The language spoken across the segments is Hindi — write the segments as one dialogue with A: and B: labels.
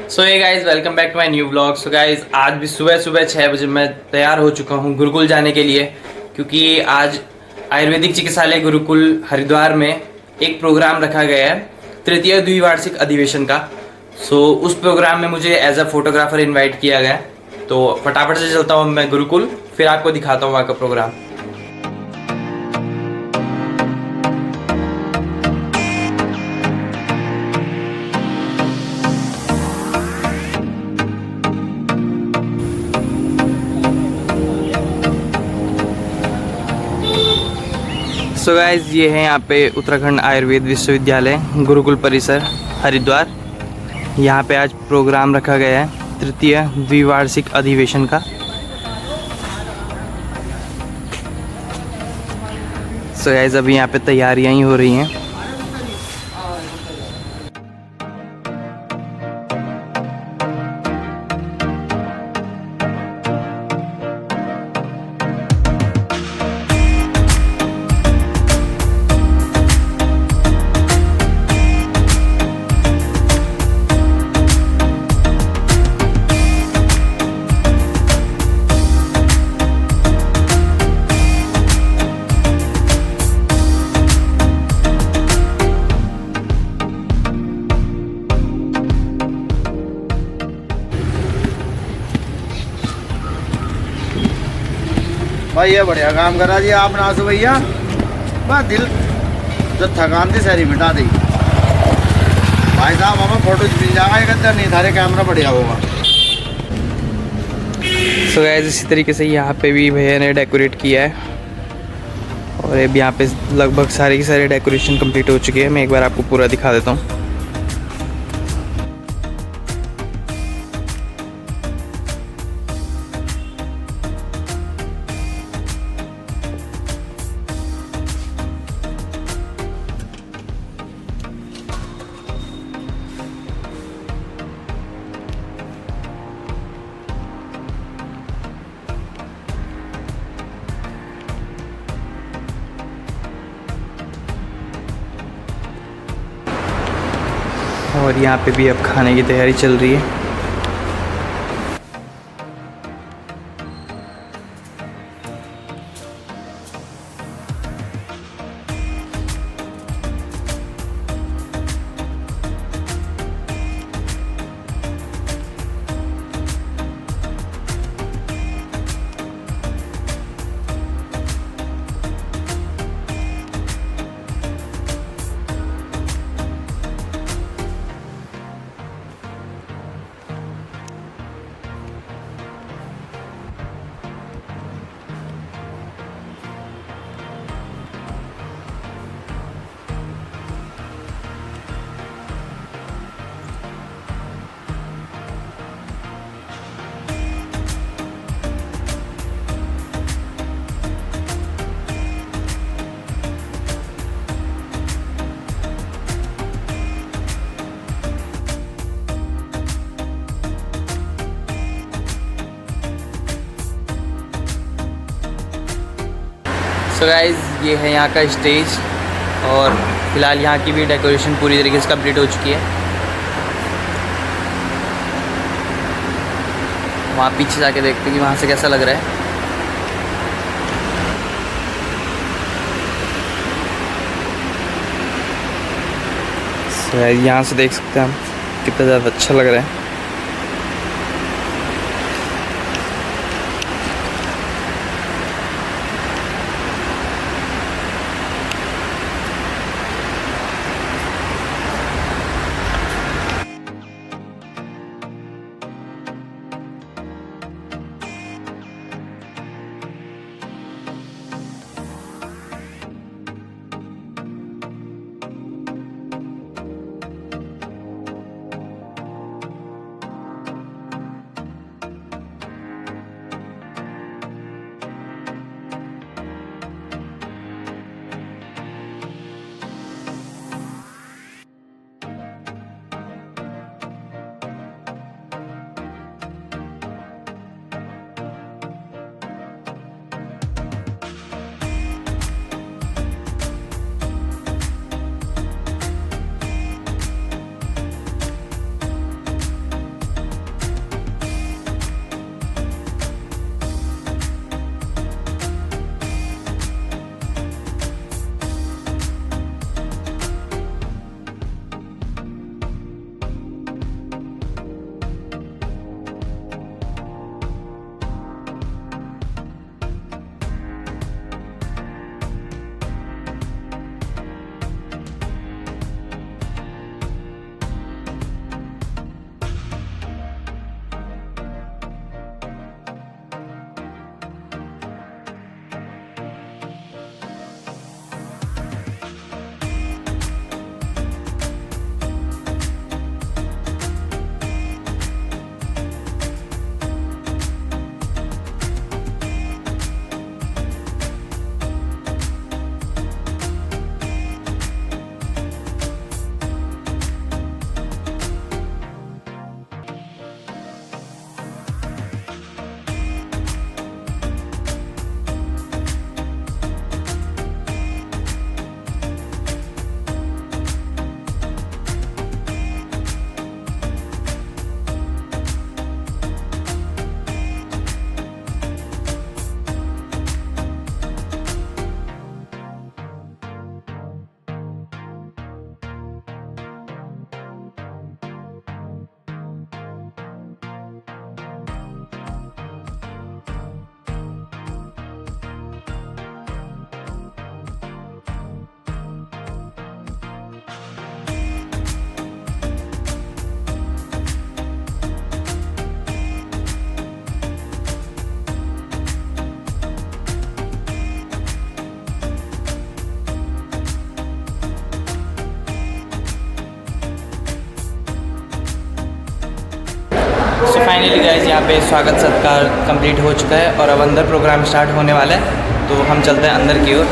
A: सो ये guys welcome back to my new blog. So guys आज भी सुबह सुबह 6 बजे मैं तैयार हो चुका हूँ गुरुकुल जाने के लिए, क्योंकि आज आयुर्वेदिक चिकित्सालय गुरुकुल हरिद्वार में एक प्रोग्राम रखा गया है तृतीय द्विवार्षिक अधिवेशन का। सो उस प्रोग्राम में मुझे एज अ फोटोग्राफर इन्वाइट किया गया। तो फटाफट से चलता हूँ मैं गुरुकुल, फिर आपको दिखाता हूँ वहाँ का प्रोग्राम। सो गाइज ये है यहाँ पे उत्तराखंड आयुर्वेद विश्वविद्यालय गुरुकुल परिसर हरिद्वार। यहाँ पे आज प्रोग्राम रखा गया है तृतीय द्विवार्षिक अधिवेशन का। सो गाइज अभी यहाँ पे तैयारियां ही हो रही हैं।
B: भाई ये बढ़िया काम करा जी आप नासु भैया। बस दिल जो थकान थी सारी मिटा दी भाई साहब। हमें फोटो मिल जाएगा एक अच्छा, नहीं थारे कैमरा बढ़िया होगा।
A: सो गाइस इसी तरीके से यहाँ पे भी भैया ने डेकोरेट किया है और अब यहाँ पे लगभग सारे की सारे डेकोरेशन कंप्लीट हो चुकी है। मैं एक बार आपको पूरा दिखा देता हूँ। और यहाँ पे भी अब खाने की तैयारी चल रही है। सो गाइज़ ये है यहाँ का स्टेज और फिलहाल यहाँ की भी डेकोरेशन पूरी तरीके से कंप्लीट हो चुकी है। वहाँ पीछे जाके देखते हैं कि वहाँ से कैसा लग रहा है। सो गाइज़ यहाँ से देख सकते हैं हम कितना ज़्यादा अच्छा लग रहा है। फाइनली गाइस यहाँ पे स्वागत सत्कार कंप्लीट हो चुका है और अब अंदर प्रोग्राम स्टार्ट होने वाला है, तो हम चलते हैं अंदर की ओर।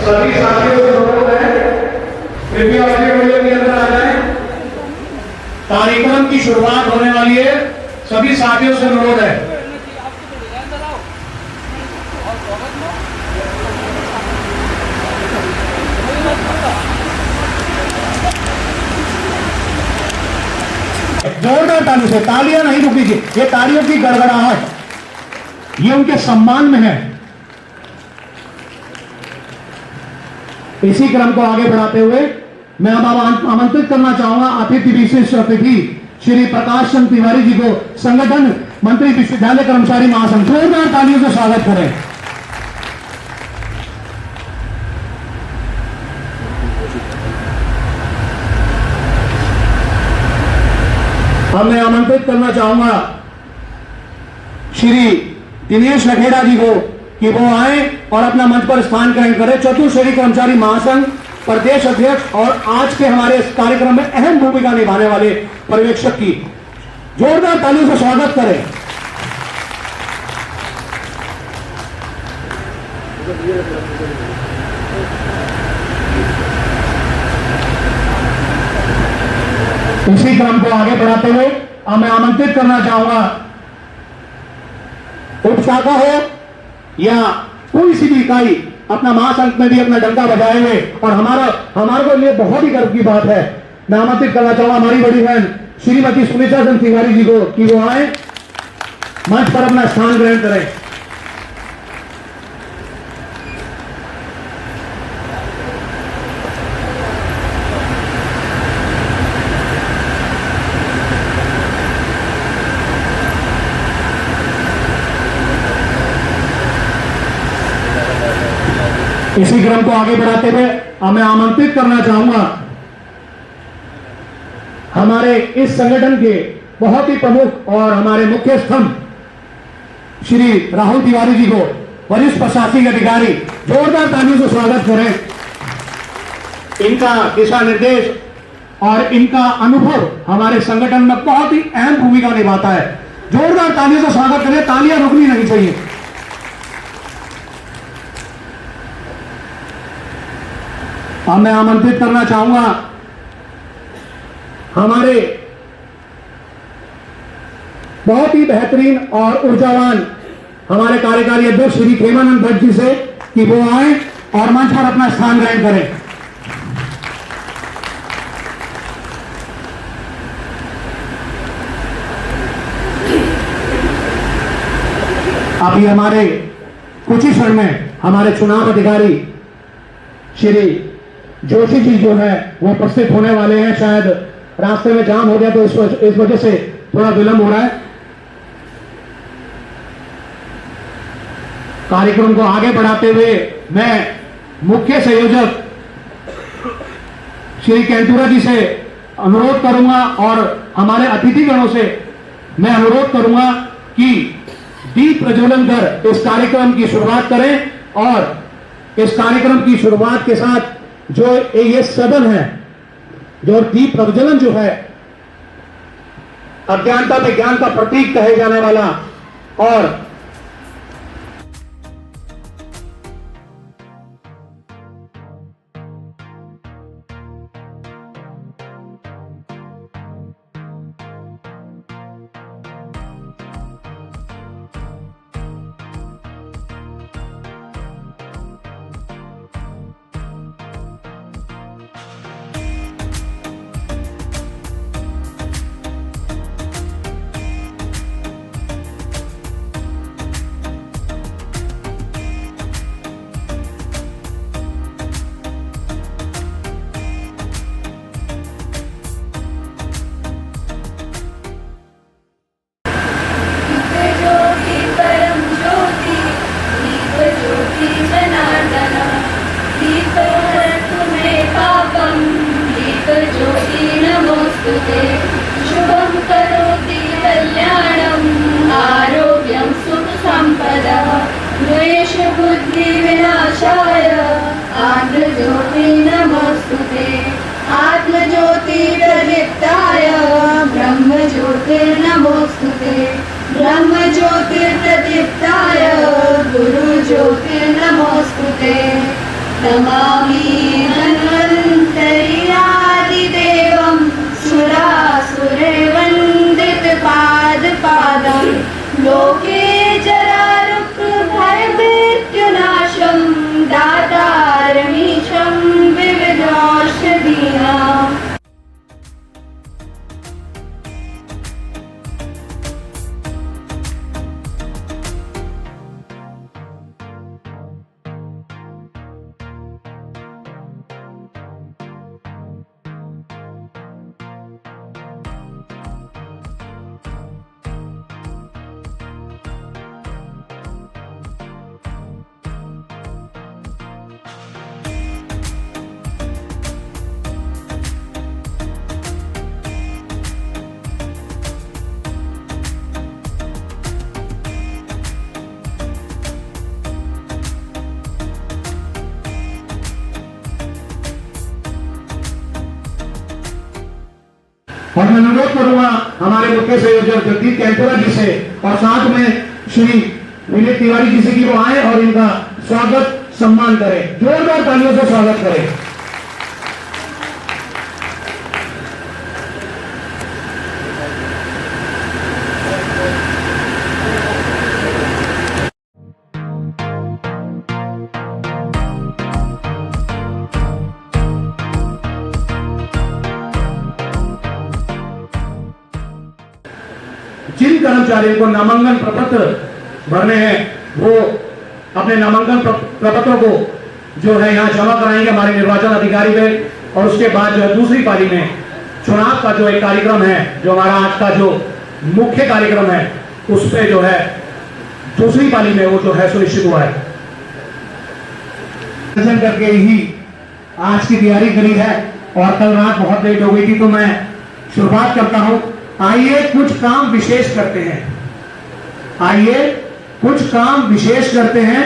C: सभी साथियों से अनुरोध है, कृपया अपने मंडल के अंदर आ जाएं। कार्यक्रम की शुरुआत होने वाली है, सभी साथियों से अनुरोध है। जोरदार ताली से, तालियां नहीं रुकेगी, ये तालियों की गड़गड़ाहट ये उनके सम्मान में है। इसी क्रम को आगे बढ़ाते हुए मैं अब आमंत्रित करना चाहूंगा अतिथि विशेष अतिथि श्री प्रकाश चंद्र तिवारी जी को, संगठन मंत्री विश्वविद्यालय कर्मचारी महासंघ। जोरदार तालियों से स्वागत करें। अब मैं आमंत्रित करना चाहूंगा श्री दिनेश लखेड़ा जी को कि वो आए और अपना मंच पर स्थान ग्रहण करें। चतुर्श्रेणी कर्मचारी महासंघ प्रदेश अध्यक्ष और आज के हमारे इस कार्यक्रम में अहम भूमिका निभाने वाले पर्यवेक्षक की जोरदार तालियों से स्वागत करें। इसी क्रम को आगे बढ़ाते हुए अब मैं आमंत्रित करना चाहूंगा उपशाखा हो या कोई सी भी इकाई अपना महासंघ में भी अपना डंका बजाए हुए, और हमारे को लिए बहुत ही गर्व की बात है। मैं आमंत्रित करना चाहूंगा हमारी बड़ी बहन श्रीमती सुनीता चंद्र तिवारी जी को कि वो आए मंच पर अपना स्थान ग्रहण करें। इसी क्रम को आगे बढ़ाते हुए अब मैं आमंत्रित करना चाहूंगा हमारे इस संगठन के बहुत ही प्रमुख और हमारे मुख्य स्तंभ श्री राहुल तिवारी जी को, वरिष्ठ प्रशासनिक अधिकारी। जोरदार तालियों से स्वागत करें। इनका दिशा निर्देश और इनका अनुभव हमारे संगठन में बहुत ही अहम भूमिका निभाता है। जोरदार तालियों से स्वागत करें, तालियां रुकनी नहीं चाहिए। अब मैं आमंत्रित करना चाहूंगा हमारे बहुत ही बेहतरीन और ऊर्जावान हमारे कार्यकारी अध्यक्ष श्री खेमानंद भट्ट जी से कि वो आए और मंच पर अपना स्थान ग्रहण करें। अभी हमारे कुछ ही क्षण में हमारे चुनाव अधिकारी श्री जोशी जी जो है वो उपस्थित होने वाले हैं। शायद रास्ते में जाम हो गया तो इस वजह से थोड़ा विलंब हो रहा है। कार्यक्रम को आगे बढ़ाते हुए मैं मुख्य संयोजक श्री कैंटूरा जी से अनुरोध करूंगा और हमारे अतिथिगणों से मैं अनुरोध करूंगा कि दीप प्रज्वलन कर इस कार्यक्रम की शुरुआत करें, और इस कार्यक्रम की शुरुआत के साथ जो ये सदन है, जो दीप प्रज्वलन जो है अज्ञानता पे ज्ञान का प्रतीक कहे जाने वाला, और
D: ज्योतिर्नमोऽस्तुते ब्रह्मज्योतिर्प्रदीप्ताय गुरुज्योतिर्नमोऽस्तुते नमामि धन्वन्तर्यादिदेवं सुरासुरवन्दितपादपादं लोके जरारुक्भयभृत्युनाशं दातारमीशं विविधौषधीनाम्।
C: और मैं अनुरोध करूंगा हमारे मुख्य संयोजक जगदीप कैंटोरा जी से और साथ में श्री विनीत तिवारी जी से कि वो आए और इनका स्वागत सम्मान करें। जोरदार तालियों से स्वागत करें। जिन कर्मचारियों को नामांकन प्रपत्र भरने हैं वो अपने नामांकन प्रपत्रों को जो है यहाँ जमा कराएंगे हमारे निर्वाचन अधिकारी पे, और उसके बाद जो है दूसरी पारी में चुनाव का जो एक कार्यक्रम है, जो हमारा आज का जो मुख्य कार्यक्रम है, उस पे जो है दूसरी पाली में वो जो है सुनिश्चित हुआ है। करके ही आज की तैयारी करी है और कल रात बहुत लेट हो गई थी, तो मैं शुरुआत करता हूं। आइए कुछ काम विशेष करते हैं, आइए कुछ काम विशेष करते हैं।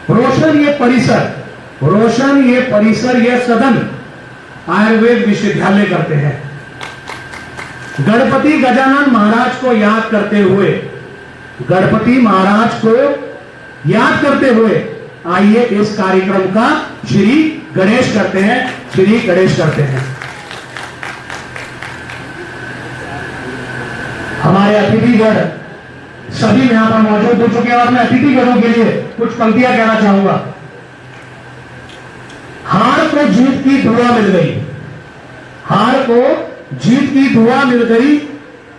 C: रोशन ये परिसर, ये सदन आयुर्वेद विश्वविद्यालय करते हैं। गणपति गजानन महाराज को याद करते हुए, गणपति महाराज को याद करते हुए आइए इस कार्यक्रम का श्री गणेश करते हैं, श्री गणेश करते हैं। हमारे अतिथिगण सभी यहां पर मौजूद हो चुके हैं और मैं अतिथिगणों के लिए कुछ पंक्तियां कहना चाहूंगा। हार को जीत की दुआ मिल गई, हार को जीत की दुआ मिल गई,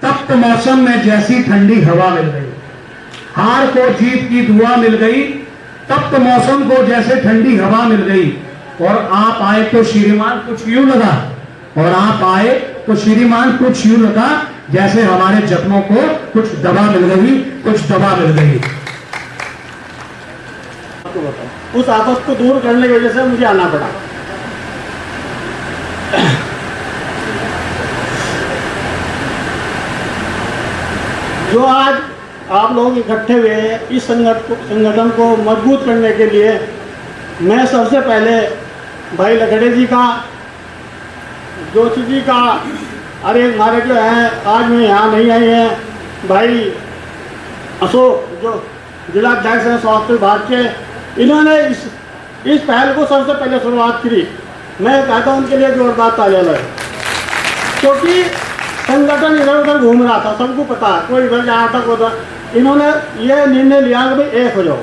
C: तप्त मौसम में जैसी ठंडी हवा मिल गई। हार को जीत की दुआ मिल गई, तप्त मौसम को जैसे ठंडी हवा मिल गई। और आप आए तो श्रीमान कुछ यूं लगा, और आप आए तो श्रीमान कुछ यूं लगा जैसे हमारे जख्मों को कुछ दवा मिल गई, कुछ दवा मिल गई।
E: उस आपस को दूर करने की वजह से मुझे आना पड़ा। जो आज आप लोग इकट्ठे हुए हैं इस संगठन को मजबूत करने के लिए, मैं सबसे पहले भाई लखड़े जी का, जोशी जी का, अरे हमारे जो हैं आज में यहाँ नहीं आए हैं भाई अशोक जो जिला अध्यक्ष हैं स्वास्थ्य विभाग के, इन्होंने इस पहल को सबसे पहले शुरुआत की। मैं कहता हूँ उनके लिए जोरदार तालियां लगाएं, क्योंकि संगठन इधर उधर घूम रहा था, सबको पता है, कोई इधर जहाँ तक उधर। इन्होंने ये निर्णय लिया कि भाई एक हो जाओ,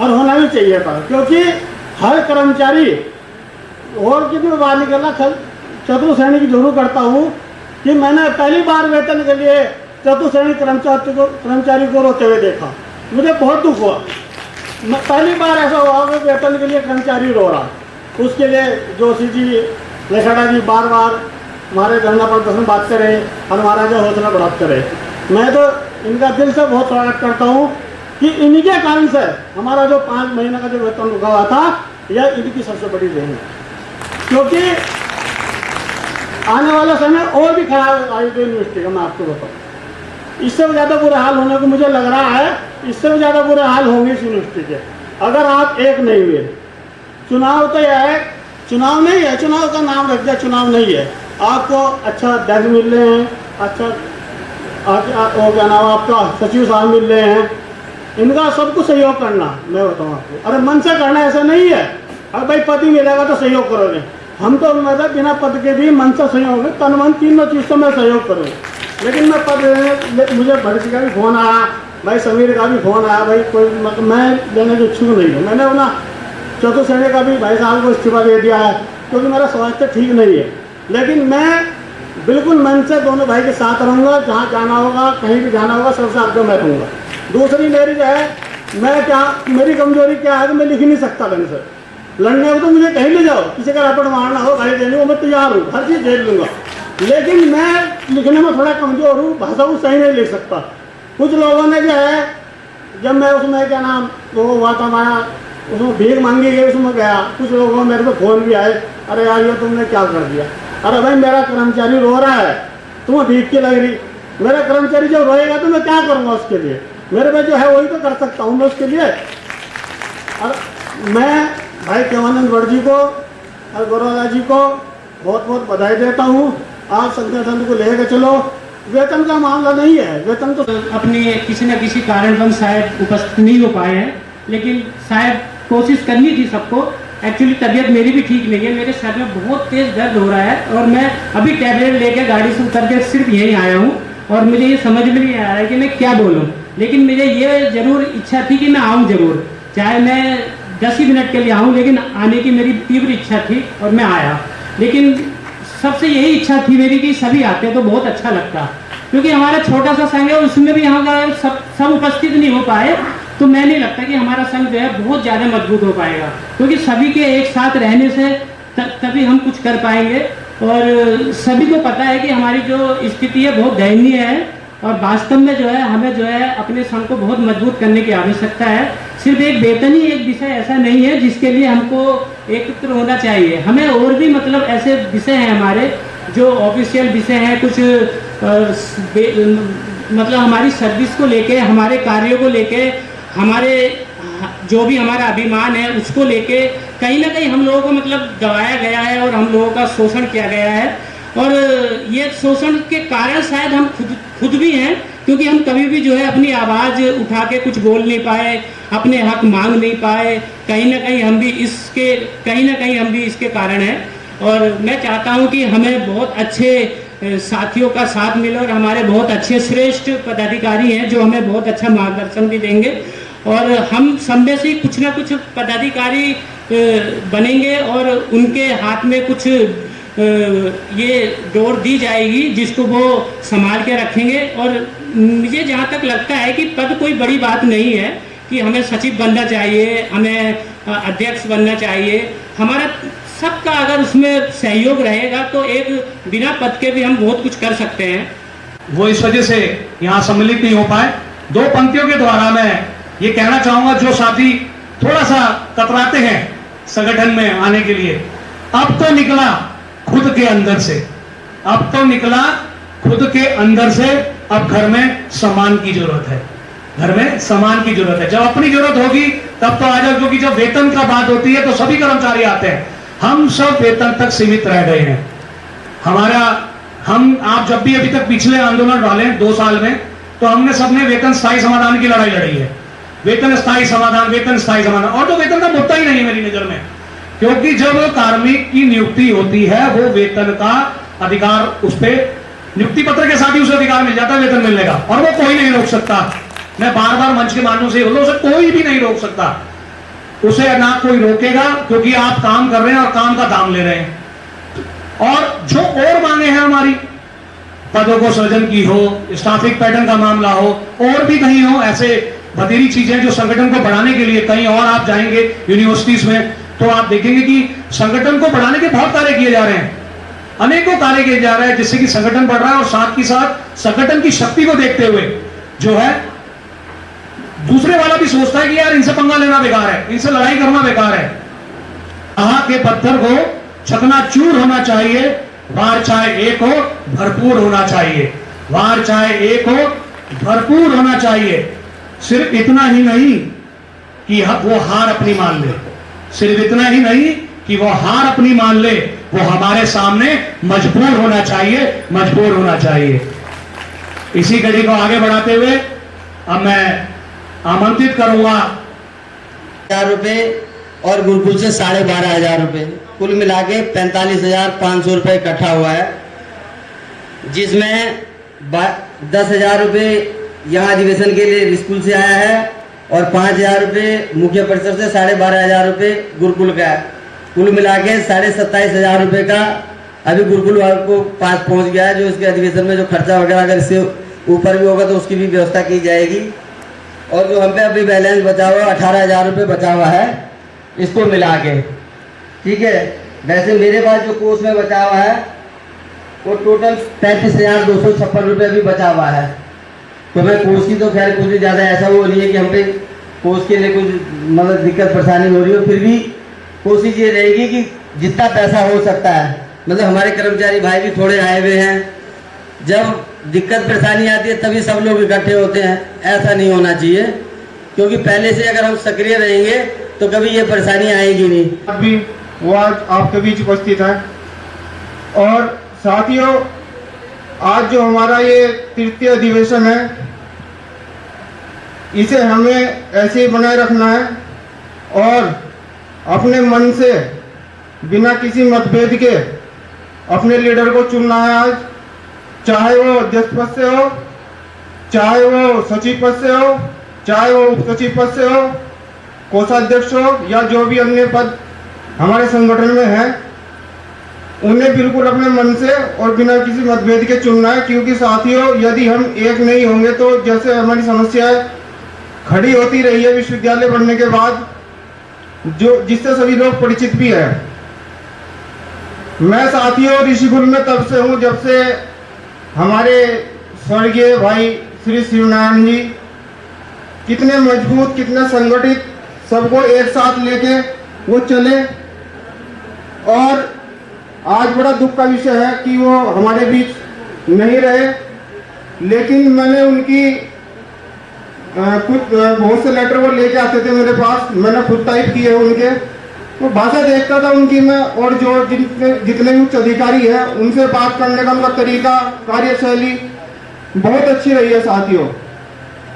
E: और होना भी चाहिए था, क्योंकि हर कर्मचारी, और कितनी बात नहीं करना, चतुर्थ श्रेणी की जरूर करता हूँ कि मैंने पहली बार वेतन के लिए चतुर्थ श्रेणी कर्मचारी को रोते हुए देखा, मुझे बहुत दुख हुआ। पहली बार ऐसा हुआ कि वेतन के लिए कर्मचारी रो रहा। उसके लिए जोशी जी, लेखड़ा जी बार बार हमारे धरना प्रदर्शन बात करें और हमारा जो हौसला बढ़ाते रहे। मैं तो इनका दिल से बहुत स्वागत करता हूँ कि इनके कारण से हमारा जो 5 महीने का जो वेतन रुका हुआ था, यह इनकी सबसे बड़ी देन है, क्योंकि आने वाला समय और भी खराब आयुर्वेद यूनिवर्सिटी का, मैं आपको बताऊँ। इससे भी ज़्यादा बुरा हाल होने को मुझे लग रहा है, इससे भी ज़्यादा बुरे हाल होंगे इस यूनिवर्सिटी के अगर आप एक नहीं हुए। चुनाव तो यह है, चुनाव नहीं है, चुनाव का नाम रख दिया, चुनाव नहीं है। आपको अच्छा अध्यक्ष मिल रहे हैं, अच्छा वो क्या नाम आपका सचिव साहब मिल रहे हैं, इनका सबको सहयोग करना। मैं बताऊँ आपको, अरे मन से करना ऐसा नहीं है, अरे भाई पति मिलेगा तो सहयोग करोगे। हम तो मतलब बिना पद के भी मन से सहयोग, तन मन तीनों चीज़ से मैं सहयोग करूँगा। लेकिन मैं पद, मुझे भरत का भी फ़ोन आया, भाई समीर का भी फ़ोन आया, भाई कोई मतलब मैं लेने के इच्छुक नहीं हूँ। मैंने अपना चौथे श्रेणी का भी भाई साहब को इस्तीफा दे दिया है, क्योंकि मेरा स्वास्थ्य ठीक नहीं है। लेकिन मैं बिल्कुल मन से दोनों भाई के साथ रहूँगा, जहाँ जाना होगा, कहीं भी जाना होगा, सबसे आगे मैं रहूँगा। दूसरी मेरी जो है, मैं क्या, मेरी कमजोरी क्या है कि मैं लिख नहीं सकता ढंग से। लड़ने को तो मुझे कहीं ले जाओ, किसी का रपट मारना हो, गाली देने को मैं तैयार हूँ, हर चीज़ देख लूँगा। लेकिन मैं लिखने में थोड़ा कमज़ोर हूँ, भाषा को सही नहीं लिख सकता। कुछ लोगों ने जो है, जब मैं उसमें क्या नाम वो हुआ था हमारा, उसमें भीख मांगी गई, उसमें गया, कुछ लोगों मेरे को फ़ोन भी आए, अरे यार ये तुमने क्या कर दिया। अरे भाई मेरा कर्मचारी रो रहा है, तुम्हें भीख की लग रही। मेरा कर्मचारी जब रोएगा तो मैं क्या करूँगा उसके लिए, मेरे में जो है वही तो कर सकता हूँ मैं उसके लिए। और मैं भाई केवानंद भट्ट जी को और गौरवला जी को बहुत बहुत बधाई देता हूँ। आप संगठन को लेकर चलो, वेतन का मामला नहीं है, वेतन तो
F: अपने किसी न किसी कारणवश शायद उपस्थित नहीं हो पाए हैं, लेकिन शायद कोशिश करनी थी सबको। एक्चुअली तबीयत मेरी भी ठीक नहीं है, मेरे सर में बहुत तेज़ दर्द हो रहा है और मैं अभी टैबलेट लेके गाड़ी से उतर के सिर्फ यहीं आया हूँ और मुझे ये समझ में नहीं आ रहा है कि मैं क्या बोलूँ। लेकिन मुझे ये ज़रूर इच्छा थी कि मैं आऊँ ज़रूर, चाहे मैं 10 ही मिनट के लिए आऊँ, लेकिन आने की मेरी तीव्र इच्छा थी और मैं आया। लेकिन सबसे यही इच्छा थी मेरी कि सभी आते तो बहुत अच्छा लगता, क्योंकि हमारा छोटा सा संघ है, उसमें भी यहाँ का सब उपस्थित नहीं हो पाए तो मैं नहीं लगता कि हमारा संघ जो है बहुत ज़्यादा मजबूत हो पाएगा, क्योंकि सभी के एक साथ रहने से तभी हम कुछ कर पाएंगे। और सभी को पता है कि हमारी जो स्थिति है बहुत दयनीय है और वास्तव में जो है हमें जो है अपने संघ को बहुत मजबूत करने की आवश्यकता है। सिर्फ एक वेतन ही एक विषय ऐसा नहीं है जिसके लिए हमको एकत्र होना चाहिए, हमें और भी मतलब ऐसे विषय हैं हमारे जो ऑफिशियल विषय हैं, कुछ मतलब हमारी सर्विस को लेके, हमारे कार्यों को लेके, हमारे जो भी हमारा अभिमान है उसको लेके कहीं ना कहीं हम लोगों को मतलब दबाया गया है और हम लोगों का शोषण किया गया है। और ये शोषण के कारण शायद हम खुद भी हैं, क्योंकि हम कभी भी जो है अपनी आवाज़ उठा के कुछ बोल नहीं पाए, अपने हक मांग नहीं पाए। कहीं ना कहीं हम भी इसके कारण हैं। और मैं चाहता हूं कि हमें बहुत अच्छे साथियों का साथ मिले और हमारे बहुत अच्छे श्रेष्ठ पदाधिकारी हैं जो हमें बहुत अच्छा मार्गदर्शन भी देंगे और हम सब में से कुछ ना कुछ पदाधिकारी बनेंगे और उनके हाथ में कुछ ये डोर दी जाएगी जिसको वो संभाल के रखेंगे। और मुझे जहाँ तक लगता है कि पद कोई बड़ी बात नहीं है कि हमें सचिव बनना चाहिए, हमें अध्यक्ष बनना चाहिए। हमारा सबका अगर उसमें सहयोग रहेगा तो एक बिना पद के भी हम बहुत कुछ कर सकते हैं।
C: वो इस वजह से यहाँ सम्मिलित नहीं हो पाए। 2 पंक्तियों के द्वारा मैं ये कहना चाहूंगा, जो साथी थोड़ा सा कतराते हैं संगठन में आने के लिए, अब तो निकला खुद के अंदर से, अब तो निकला खुद के अंदर से। अब घर में सम्मान की जरूरत है, घर में सम्मान की जरूरत है। जब अपनी जरूरत होगी तब तो आ जाओ, क्योंकि जब वेतन का बात होती है तो सभी कर्मचारी आते हैं। हम सब वेतन तक सीमित रह गए हैं। आप जब भी अभी तक पिछले आंदोलन डाले 2 साल में, तो हमने सबने वेतन स्थायी समाधान की लड़ाई लड़ी है। वेतन स्थायी समाधान, और तो वेतन का मुद्दा ही नहीं है मेरी नजर में, क्योंकि जब कार्मिक की नियुक्ति होती है वो वेतन का अधिकार, उस पर नियुक्ति पत्र के साथ ही उसे अधिकार मिल जाता है वेतन मिलने का, और वो कोई नहीं रोक सकता। मैं बार बार मंच के माध्यम से बोल रहा हूं, उसे कोई भी नहीं रोक सकता, उसे ना कोई रोकेगा, क्योंकि आप काम कर रहे हैं और काम का दाम ले रहे हैं। और जो और मांगे हैं हमारी, पदों को सृजन की हो, स्टाफिंग पैटर्न का मामला हो, और भी कहीं हो ऐसे बतेरी चीजें जो संगठन को बढ़ाने के लिए, कहीं और आप जाएंगे यूनिवर्सिटीज में तो आप देखेंगे कि संगठन को बढ़ाने के बहुत कार्य किए जा रहे हैं, अनेकों कार्य किए जा रहे हैं, जिससे कि संगठन बढ़ रहा है। और साथ ही साथ संगठन की शक्ति को देखते हुए जो है दूसरे वाला भी सोचता है कि यार इनसे पंगा लेना बेकार है, इनसे लड़ाई करना बेकार है। कहा के पत्थर को चकनाचूर होना चाहिए, वार चाहे एक हो भरपूर होना चाहिए, वार चाहे एक हो भरपूर होना चाहिए। सिर्फ इतना ही नहीं कि वो हार अपनी मान ले, सिर्फ इतना ही नहीं कि वो हार अपनी मान ले, वो हमारे सामने मजबूर होना चाहिए, मजबूर होना चाहिए। इसी कड़ी को आगे बढ़ाते हुए अब मैं आमंत्रित करूंगा
G: 1000 रुपये और गुरुकुल से 12,500 रुपये, कुल मिला के 45,500 रुपये इकट्ठा हुआ है, जिसमें 10,000 रुपये यहाँ अधिवेशन के लिए स्कूल से आया है और 5,000 रुपये मुख्य परिसर से 12,500 रुपये गुरुकुल का है। कुल मिला के 27,500 रुपये का अभी गुरुकुल वालों को पास पहुँच गया है। जो इसके अधिवेशन में जो खर्चा वगैरह अगर इससे ऊपर भी होगा तो उसकी भी व्यवस्था की जाएगी। और जो हम पे अभी बैलेंस बचा हुआ 18,000 रुपये बचा हुआ है, इसको मिला के, ठीक है। वैसे मेरे पास जो कोर्स में बचा हुआ है वो टोटल 35,256 रुपये अभी बचा हुआ है। तो मैं कोर्स की तो खैर कुछ भी ज़्यादा ऐसा वो नहीं है कि हम पे कोर्स के लिए कुछ मतलब दिक्कत परेशानी हो रही हो, फिर भी कोशिश ये रहेगी कि जितना पैसा हो सकता है, मतलब हमारे कर्मचारी भाई भी थोड़े आए हुए हैं, जब दिक्कत परेशानी आती है तभी सब लोग इकट्ठे होते हैं, ऐसा नहीं होना चाहिए। क्योंकि पहले से अगर हम सक्रिय रहेंगे तो कभी ये परेशानी आएगी नहीं।
E: अभी वो आज आपके बीच उपस्थित है। और साथियों, आज जो हमारा ये तृतीय अधिवेशन है, इसे हमें ऐसे ही बनाए रखना है और अपने मन से बिना किसी मतभेद के अपने लीडर को चुनना है आज, चाहे वो अध्यक्ष पद से हो, चाहे वो सचिव पद से हो, चाहे वो उप सचिव पद से हो, कोषाध्यक्ष हो या जो भी अन्य पद हमारे संगठन में है, उन्हें बिल्कुल अपने मन से और बिना किसी मतभेद के चुनना है। क्योंकि साथियों, यदि हम एक नहीं होंगे तो जैसे हमारी समस्याएं खड़ी होती रही है विश्वविद्यालय बनने के बाद, जो जिससे सभी लोग परिचित भी है। मैं साथियों ऋषिकुल में तब से हूँ जब से हमारे स्वर्गीय भाई श्री शिवनारायण जी कितने मजबूत, कितने संगठित, सबको एक साथ लेके वो चले। और आज बड़ा दुख का विषय है कि वो हमारे बीच नहीं रहे, लेकिन मैंने उनकी कुछ बहुत से लेटर वो लेके आते थे मेरे पास, मैंने खुद टाइप किए उनके, तो भाषा देखता था उनकी मैं, और जो जितने उच्च अधिकारी हैं उनसे बात करने का उनका तरीका, कार्यशैली बहुत अच्छी रही है साथियों।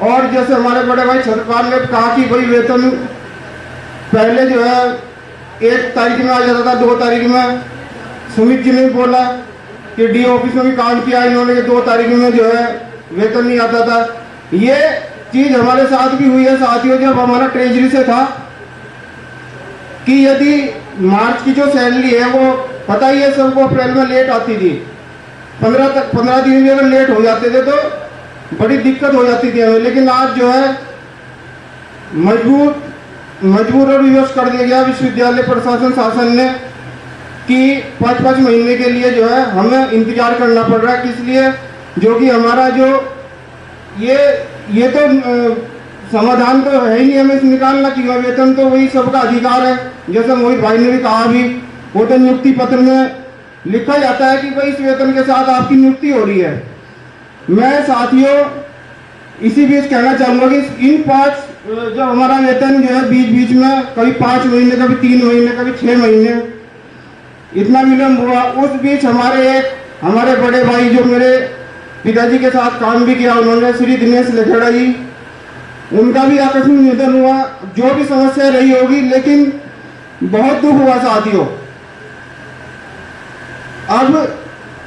E: और जैसे हमारे बड़े भाई छत्रपाल ने कहा कि भाई वेतन पहले जो है 1 तारीख में आ जाता था, 2 तारीख में। सुमित जी ने भी बोला कि डी ऑफिस में भी काम किया इन्होंने कि 2 तारीख में जो है वेतन नहीं आता था। ये चीज हमारे साथ भी हुई है साथियों, जब हमारा ट्रेजरी से था कि यदि मार्च की जो सैलरी है वो पता ही है सबको अप्रैल में लेट आती थी, 15 दिन भी अगर लेट हो जाते थे तो बड़ी दिक्कत हो जाती थी हमें। लेकिन आज जो है मजबूर और विवश कर दिया गया विश्वविद्यालय प्रशासन शासन ने कि 5-5 महीने के लिए जो है हमें इंतजार करना पड़ रहा है। किस लिए? जो कि हमारा जो ये तो समाधान तो है ही नहीं हमें निकालना कि वेतन तो वही सबका अधिकार है। जैसे मोहित भाई ने भी कहा, अभी वो तो नियुक्ति पत्र में लिखा जाता है कि भाई इस वेतन के साथ आपकी नियुक्ति हो रही है। मैं साथियों इसी बीच कहना चाहूँगा कि इन 5 जो हमारा वेतन जो है बीच बीच में कभी 5 महीने, कभी 3 महीने, कभी 6 महीने इतना विलम्ब हुआ। उस बीच हमारे बड़े भाई जो मेरे पिताजी के साथ काम भी किया उन्होंने, श्री दिनेश लेखेड़ा जी, उनका भी आकस्मिक निधन हुआ। जो भी समस्या रही होगी, लेकिन बहुत दुख हुआ साथियों। अब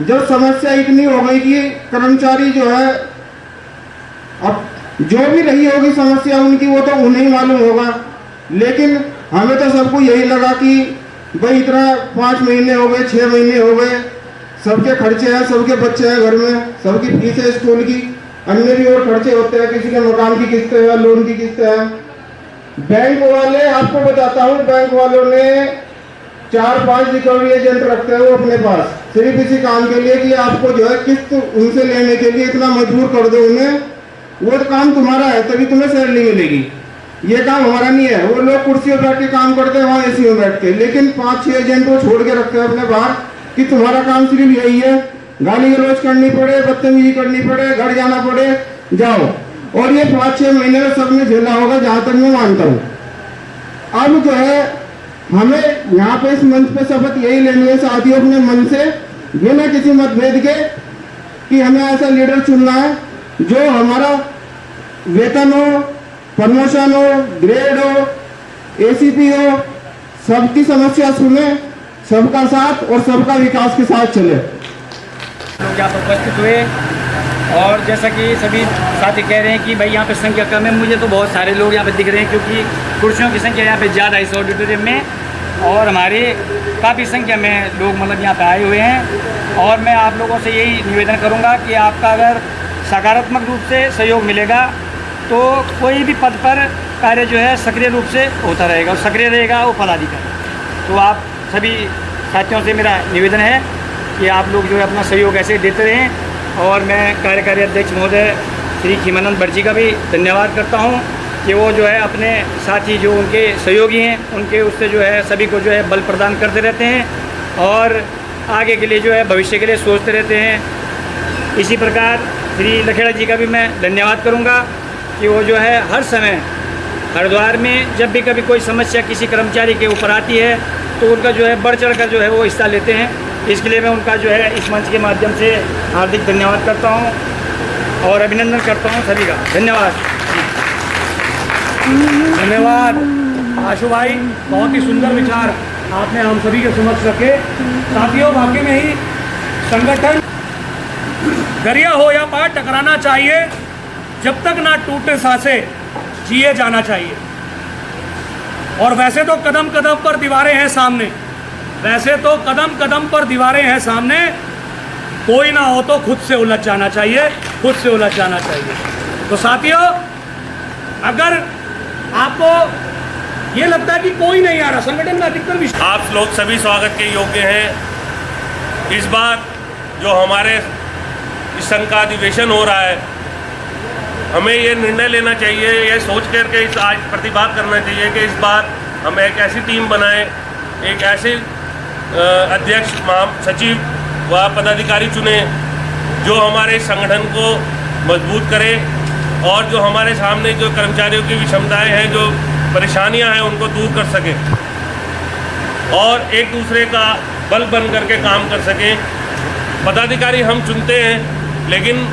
E: जब समस्या इतनी हो गई कि कर्मचारी जो है, अब जो भी रही होगी समस्या उनकी वो तो उन्हें ही मालूम होगा, लेकिन हमें तो सबको यही लगा कि भाई इतना 5 महीने हो गए, 6 महीने हो गए, सबके खर्चे हैं, सबके बच्चे हैं घर में, सबकी फीस है स्कूल की, अन्य भी और खर्चे होते हैं, किसी के मकान की किस्तें हैं, लोन की किस्तें हैं। बैंक वाले, आपको बताता हूँ, बैंक वालों ने 4-5 रिकवरी एजेंट रखते हैं वो अपने पास, सिर्फ इसी काम के लिए कि आपको जो है किस्त उनसे लेने के लिए इतना मजबूर कर दो उन्हें। वो तो काम तुम्हारा है तभी तुम्हें सैलरी मिलेगी, ये काम हमारा नहीं है। वो लोग कुर्सी पर बैठ के काम करते हैं वहाँ एसी में बैठ के, लेकिन 5-6 एजेंट को छोड़ के रखते हैं अपने बाहर कि तुम्हारा काम सिर्फ यही है, गाली गलौज करनी पड़े, बदतमीजी करनी पड़े, घर जाना पड़े, जाओ। और ये 5-6 महीने में सबने झेला होगा, जहाँ तक मैं मानता हूँ। अब जो है हमें यहाँ पे इस मंच पे शपथ यही लेनी है साथियों, अपने मन से बिना किसी मतभेद के, कि हमें ऐसा लीडर चुनना है जो हमारा वेतन हो, प्रमोशन हो, ग्रेड हो, एसीपी हो, सबकी समस्या सुने, सबका साथ और सबका विकास के साथ चले।
H: लोग यहाँ पर उपस्थित हुए और जैसा कि सभी साथी कह रहे हैं कि भाई यहाँ पे संख्या कम है, मुझे तो बहुत सारे लोग यहाँ पे दिख रहे हैं क्योंकि कुर्सियों की संख्या यहाँ पे ज़्यादा है इस ऑडिटोरियम में और हमारे काफ़ी संख्या में लोग मतलब यहाँ पे आए हुए हैं। और मैं आप लोगों से यही निवेदन करूँगा कि आपका अगर सकारात्मक रूप से सहयोग मिलेगा तो कोई भी पद पर कार्य जो है सक्रिय रूप से होता रहेगा और सक्रिय रहेगा वो पदाधिकारी। तो आप सभी साथियों से मेरा निवेदन है कि आप लोग जो है अपना सहयोग ऐसे देते रहें। और मैं कार्यकारी अध्यक्ष महोदय श्री खीमानंद भट्ट जी का भी धन्यवाद करता हूँ कि वो जो है अपने साथी जो उनके सहयोगी हैं उनके उससे जो है सभी को जो है बल प्रदान करते रहते हैं और आगे के लिए जो है भविष्य के लिए सोचते रहते हैं। इसी प्रकार श्री लखेड़ा जी का भी मैं धन्यवाद करूँगा कि वो जो है हर समय हरिद्वार में जब भी कभी कोई समस्या किसी कर्मचारी के ऊपर आती है तो उनका जो है बढ़ चढ़ कर जो है वो हिस्सा लेते हैं। इसके लिए मैं उनका जो है इस मंच के माध्यम से हार्दिक धन्यवाद करता हूं और अभिनंदन करता हूं सभी का। धन्यवाद।
C: धन्यवाद आशु भाई, बहुत ही सुंदर विचार आपने हम सभी के समक्ष रखे। साथियों, वाकई में ही संगठन दरिया हो या पार टकराना चाहिए, जब तक ना टूटे सांसें जिए जाना चाहिए। और वैसे तो कदम कदम पर दीवारें हैं सामने, वैसे तो कदम कदम पर दीवारें हैं सामने, कोई ना हो तो खुद से उलझ जाना चाहिए, खुद से उलझ जाना चाहिए। तो साथियों, अगर आपको ये लगता है कि कोई नहीं आ रहा, संगठन का अधिकतर विषय,
I: आप लोग सभी स्वागत के योग्य हैं। इस बार जो हमारे इस संघ का अधिवेशन हो रहा है, हमें ये निर्णय लेना चाहिए, ये सोच करके इस आज प्रतिभाग करना चाहिए कि इस बार हम एक ऐसी टीम बनाएं, एक ऐसे अध्यक्ष, महासचिव व पदाधिकारी चुने जो हमारे संगठन को मजबूत करे और जो हमारे सामने जो कर्मचारियों की विषमताएं हैं, जो परेशानियां हैं, उनको दूर कर सकें और एक दूसरे का बल बन करके काम कर सकें। पदाधिकारी हम चुनते हैं, लेकिन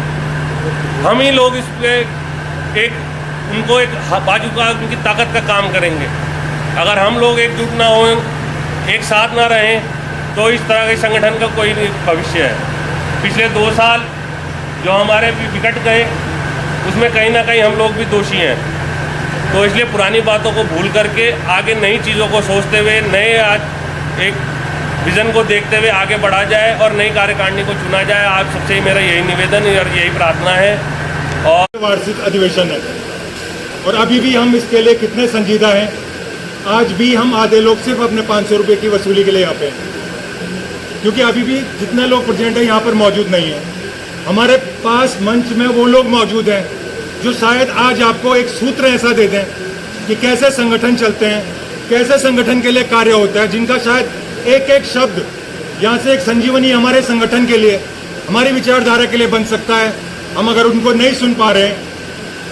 I: हम ही लोग इस पे एक उनको एक बाजू का उनकी ताकत का काम करेंगे। अगर हम लोग एकजुट ना हों, एक साथ ना रहें, तो इस तरह के संगठन का कोई नहीं भविष्य है। पिछले 2 साल जो हमारे बिगड़ गए, उसमें कहीं ना कहीं हम लोग भी दोषी हैं। तो इसलिए पुरानी बातों को भूल करके आगे नई चीज़ों को सोचते हुए, नए आज एक विज़न को देखते हुए आगे बढ़ा जाए और नई कार्यकारिणी को चुना जाए। आप सबसे मेरा यही निवेदन और यही प्रार्थना है। और
J: वार्षिक अधिवेशन है और अभी भी हम इसके लिए कितने संजीदा हैं। आज भी हम आधे लोग सिर्फ अपने 500 रुपये की वसूली के लिए यहाँ पे हैं, क्योंकि अभी भी जितने लोग प्रेजेंट हैं यहाँ पर मौजूद नहीं हैं। हमारे पास मंच में वो लोग मौजूद हैं जो शायद आज आपको एक सूत्र ऐसा दे दें कि कैसे संगठन चलते हैं, कैसे संगठन के लिए कार्य होता है, जिनका शायद एक एक शब्द यहाँ से एक संजीवनी हमारे संगठन के लिए, हमारी विचारधारा के लिए बन सकता है। हम अगर उनको नहीं सुन पा रहे हैं,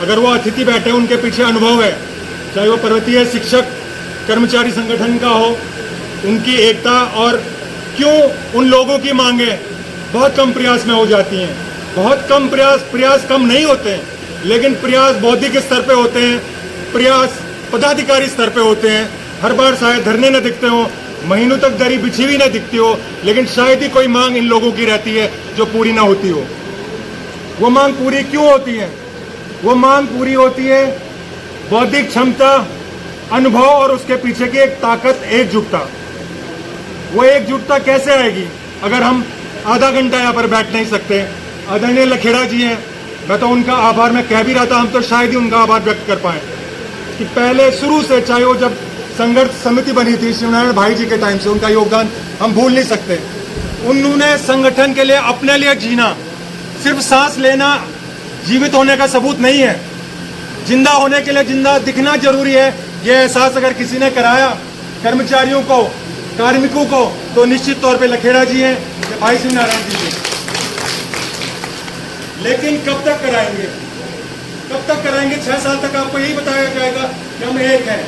J: अगर वो अतिथि बैठे हैं, उनके पीछे अनुभव है, चाहे वो पर्वतीय शिक्षक कर्मचारी संगठन का हो, उनकी एकता और क्यों उन लोगों की मांगे बहुत कम प्रयास में हो जाती हैं। बहुत कम प्रयास कम नहीं होते हैं, लेकिन प्रयास बौद्धिक स्तर पे होते हैं, प्रयास पदाधिकारी स्तर पे होते हैं। हर बार शायद धरने न दिखते हो, महीनों तक दरी बिछी हुई न दिखती हो, लेकिन शायद ही कोई मांग इन लोगों की रहती है जो पूरी ना होती हो। वो मांग पूरी क्यों होती है? वो मांग पूरी होती है बौद्धिक क्षमता, अनुभव और उसके पीछे की एक ताकत, एकजुटता। वो एकजुटता कैसे आएगी अगर हम आधा घंटा यहाँ पर बैठ नहीं सकते? आदरणीय लखेड़ा जी हैं, मैं तो उनका आभार मैं कह भी रहा था, हम तो शायद ही उनका आभार व्यक्त कर पाए कि पहले शुरू से, चाहे वो जब संघर्ष समिति बनी थी शिवनारायण भाई जी के टाइम से, उनका योगदान हम भूल नहीं सकते। उन्होंने संगठन के लिए, अपने लिए जीना, सिर्फ सांस लेना जीवित होने का सबूत नहीं है। जिंदा होने के लिए जिंदा दिखना जरूरी है। ये एहसास अगर किसी ने कराया कर्मचारियों को, कार्मिकों को, तो निश्चित तौर पे लखेड़ा जी हैं, भाई शिवनारायण जी हैं। लेकिन कब तक कराएंगे? कब तक कराएंगे? 6 साल तक आपको यही बताया जाएगा कि हम एक हैं।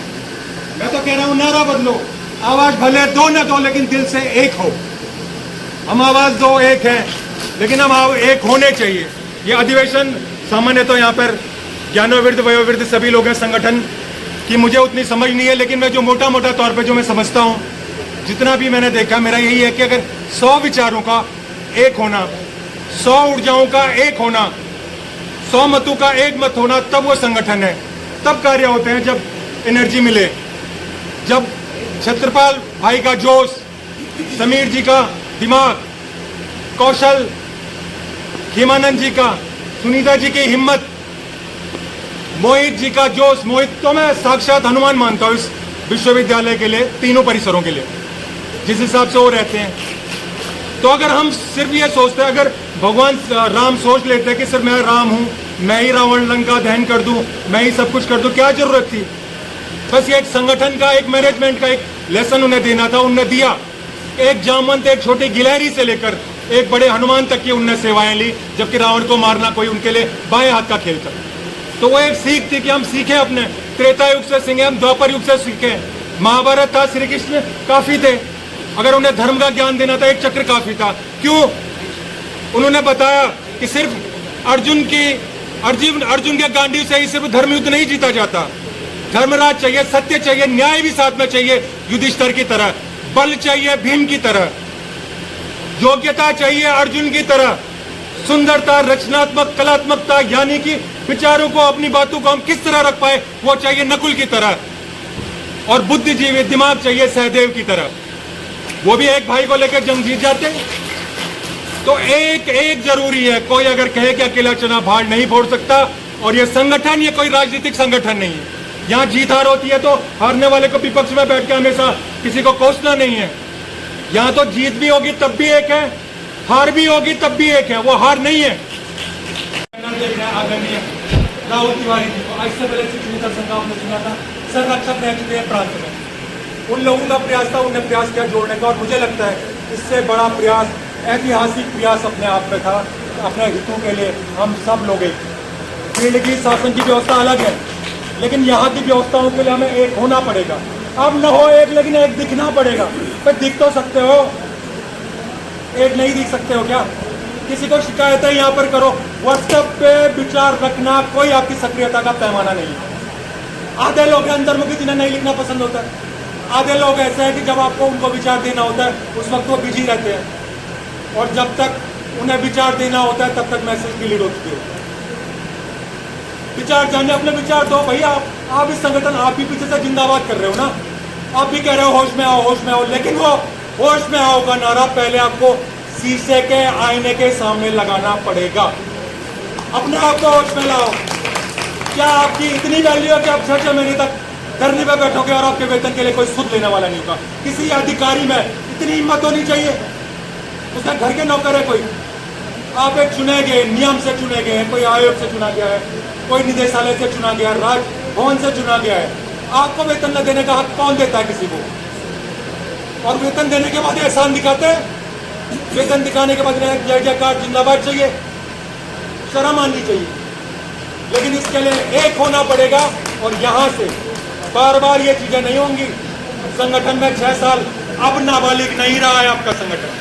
J: मैं तो कह रहा हूं, नारा बदलो, आवाज भले दो न दो, लेकिन दिल से एक हो। हम आवाज दो, एक हैं, लेकिन हम एक होने चाहिए। ये अधिवेशन सामान्य तो यहाँ पर ज्ञानोवृद्ध वयोवृद्ध सभी लोग हैं, संगठन की मुझे उतनी समझ नहीं है, लेकिन मैं जो मोटा मोटा तौर पे जो मैं समझता हूँ, जितना भी मैंने देखा, मेरा यही है कि अगर 100 विचारों का एक होना, 100 ऊर्जाओं का एक होना, 100 मतों का एक मत होना, तब वो संगठन है, तब कार्य होते हैं। जब एनर्जी मिले, जब छत्रपाल भाई का जोश, समीर जी का दिमाग, कौशल, हेमानंद जी का, सुनीता जी की हिम्मत, मोहित जी का जोश, मोहित तो मैं साक्षात हनुमान मानता हूँ इस विश्वविद्यालय के लिए, तीनों परिसरों के लिए, जिस हिसाब से वो रहते हैं। तो अगर हम सिर्फ ये सोचते हैं, अगर भगवान राम सोच लेते हैं कि सिर्फ मैं राम हूँ, मैं ही रावण लंका दहन कर दूँ, मैं ही सब कुछ कर दूँ, क्या जरूरत थी? बस ये एक संगठन का, एक मैनेजमेंट का एक लेसन उन्हें देना था, उन्हें दिया। एक जामवंत, एक छोटी गिलहरी से लेकर एक बड़े हनुमान तक की उनने सेवाएं ली, जबकि रावण को मारना कोई उनके लिए बाएं हाथ का खेल था। तो वो एक सीख थी कि हम सीखें, अपने त्रेता युग से सीखें, हम द्वापर युग से सीखें। महाभारत था, श्री कृष्ण काफी थे, अगर उन्हें धर्म का ज्ञान देना था एक चक्र काफी था। क्यों? उन्होंने बताया कि सिर्फ अर्जुन के गांडीव से ही सिर्फ धर्म युद्ध नहीं जीता जाता, धर्मराज चाहिए, सत्य चाहिए, न्याय भी साथ में चाहिए, युधिष्ठिर की तरह, बल चाहिए भीम की तरह, योग्यता चाहिए अर्जुन की तरह, सुंदरता, रचनात्मक, कलात्मकता, यानी कि विचारों को, अपनी बातों को हम किस तरह रख पाए, वो चाहिए नकुल की तरह, और बुद्धिजीवी दिमाग चाहिए सहदेव की तरह। वो भी एक भाई को लेकर जंग जीत जाते हैं। तो एक जरूरी है, कोई अगर कहे कि अकेला चना भाड़ नहीं फोड़ सकता, और ये संगठन, ये कोई राजनीतिक संगठन नहीं है। यहाँ जीत हार होती है तो हारने वाले को विपक्ष में बैठ के हमेशा किसी को कोसना नहीं है। यहाँ तो जीत भी होगी तब भी एक है, हार भी होगी तब भी एक है, वो हार नहीं है। आदरणीय राहुल तिवारी जी को आज से पहले शिक्षण संघ आपने सुना था, संरक्षक रह चुके हैं प्रांत में, उन लोगों का प्रयास था, उन्हें प्रयास किया जोड़ने का, और मुझे लगता है इससे बड़ा प्रयास, ऐतिहासिक प्रयास अपने आप में था, अपने हितों के लिए हम सब लोग एक। फील्ड की शासन की व्यवस्था अलग है, लेकिन यहाँ की व्यवस्थाओं के लिए हमें एक होना पड़ेगा। अब न हो एक, लेकिन एक दिखना पड़ेगा। पर दिख तो सकते हो, एक नहीं दिख सकते हो क्या? किसी को शिकायतें यहाँ पर करो, व्हाट्सएप पे विचार रखना कोई आपकी सक्रियता का पैमाना नहीं है। आधे लोग अंतर्मुखी, जिन्हें नहीं लिखना पसंद होता है। आधे लोग ऐसे हैं कि जब आपको उनको विचार देना होता है उस वक्त वो बिजी रहते हैं, और जब तक उन्हें विचार देना होता है तब तक मैसेज डिलीट हो चुके होते हैं। विचार जाने, अपने विचार दो भैया। आप इस संगठन, आप भी पीछे से जिंदाबाद कर रहे हो ना, आप भी कह रहे हो होश में आओ, होश में आओ, लेकिन वो होश में आओ का नारा पहले आपको शीशे के, आईने के सामने लगाना पड़ेगा। अपने आप को होश में लाओ। क्या आपकी इतनी वैल्यू है कि आप 6 महीने तक धरने पे बैठोगे और आपके वेतन के लिए कोई सुध लेने वाला नहीं होगा? किसी अधिकारी में इतनी हिम्मत होनी चाहिए, उसका घर के नौकर है कोई, आप एक चुने गए, नियम से चुने गए हैं, कोई आयोग से चुना गया है, कोई निदेशालय से चुना गया है, राजभवन से चुना गया है। आपको वेतन न देने का हक कौन देता है किसी को? और वेतन देने के बाद एहसान दिखाते हैं, वेतन दिखाने के बाद जय जयकार जिंदाबाद चाहिए, शर्म आनी चाहिए। लेकिन इसके लिए एक होना पड़ेगा, और यहाँ से बार बार ये चीजें नहीं होंगी। संगठन में 6 साल, अब नाबालिग नहीं रहा है आपका संगठन।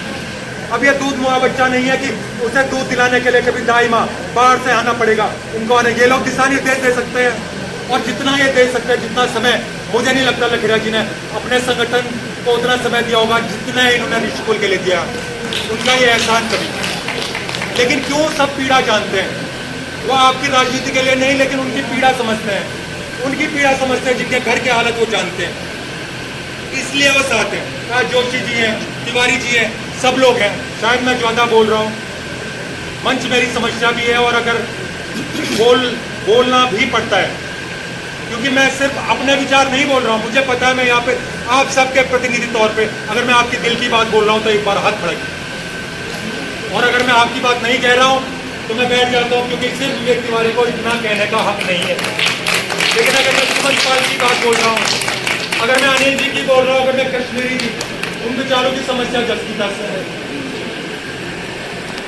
J: अब ये दूध मुआ बच्चा नहीं है कि उसे दूध दिलाने के लिए कभी दाई माँ बाहर से आना पड़ेगा। इनको आने, ये लोग दिशा निर्देश दे सकते हैं, और जितना ये दे सकते हैं, जितना समय, मुझे नहीं लगता लखीरा जी ने अपने संगठन को उतना समय दिया होगा जितना इन्होंने निःशुल्क के लिए दिया, उनका ये एहसान कभी। लेकिन क्यों सब पीड़ा जानते हैं? वो आपकी राजनीति के लिए नहीं, लेकिन उनकी पीड़ा समझते हैं, उनकी पीड़ा समझते हैं, जिनके घर की हालत वो जानते हैं, इसलिए वो साथ हैं। आज जोशी जी हैं, तिवारी जी हैं, सब लोग हैं। शायद मैं ज़्यादा बोल रहा हूँ, मंच मेरी समस्या भी है, और अगर बोलना भी पड़ता है, क्योंकि मैं सिर्फ अपने विचार नहीं बोल रहा हूँ। मुझे पता है मैं यहाँ पे आप सबके प्रतिनिधि तौर पे, अगर मैं आपके दिल की बात बोल रहा हूँ तो एक बार हाथ खड़क, और अगर मैं आपकी बात नहीं कह रहा हूँ तो मैं बैठ जाता हूँ, क्योंकि सिर्फ विवेक तिवारी को इतना कहने का हक नहीं है। लेकिन अगर मैं सुमन पाल की बात बोल रहा हूँ, अगर मैं अनिल जी की बोल रहा हूँ, अगर मैं कश्मीरी जी, उन बेचारों की समस्या जस की तस है,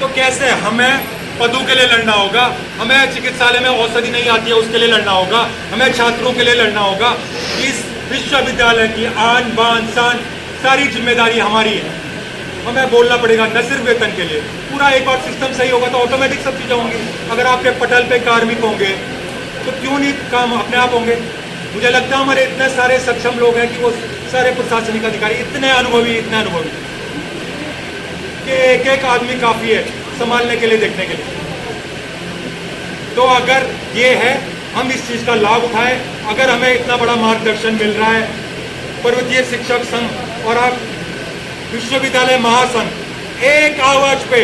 J: तो कैसे हमें पदों के लिए लड़ना होगा, हमें चिकित्सालय में औषधि नहीं आती है उसके लिए लड़ना होगा, हमें छात्रों के लिए लड़ना होगा। इस विश्वविद्यालय की आन बान शान सारी जिम्मेदारी हमारी है, हमें बोलना पड़ेगा, न सिर्फ वेतन के लिए। पूरा एक बार सिस्टम सही होगा तो ऑटोमेटिक सब चीज़ें होंगी। अगर आपके पटल पे कार्मिक होंगे तो क्यों नहीं काम अपने आप होंगे। मुझे लगता है हमारे इतने सारे सक्षम लोग हैं कि वो सारे प्रशासनिक अधिकारी इतने अनुभवी कि एक एक आदमी काफ़ी है संभालने के लिए, देखने के लिए। तो अगर ये है, हम इस चीज़ का लाभ उठाएं। अगर हमें इतना बड़ा मार्गदर्शन मिल रहा है पर्वतीय शिक्षक संघ और आप विश्वविद्यालय महासंघ, एक आवाज पे,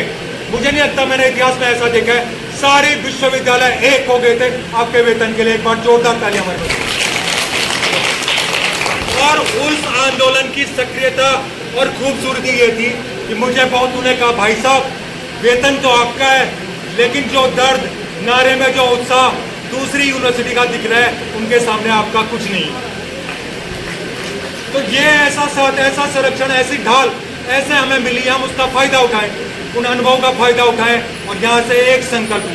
J: मुझे नहीं लगता मैंने इतिहास में ऐसा देखा है, सारे विश्वविद्यालय एक हो गए थे आपके वेतन के लिए। एक बार जोरदार तालियां हमारे पास। और उस आंदोलन की सक्रियता और खूबसूरती ये थी कि मुझे बहुत उन्हें कहा, भाई साहब वेतन तो आपका है, लेकिन जो दर्द, नारे में जो उत्साह दूसरी यूनिवर्सिटी का दिख रहा है, उनके सामने आपका कुछ नहीं। तो ये ऐसा साथ, ऐसा संरक्षण, ऐसी ढाल ऐसे हमें मिली है, हम उसका फायदा उठाएं, उन अनुभव का फायदा उठाएं और यहाँ से एक संकल्प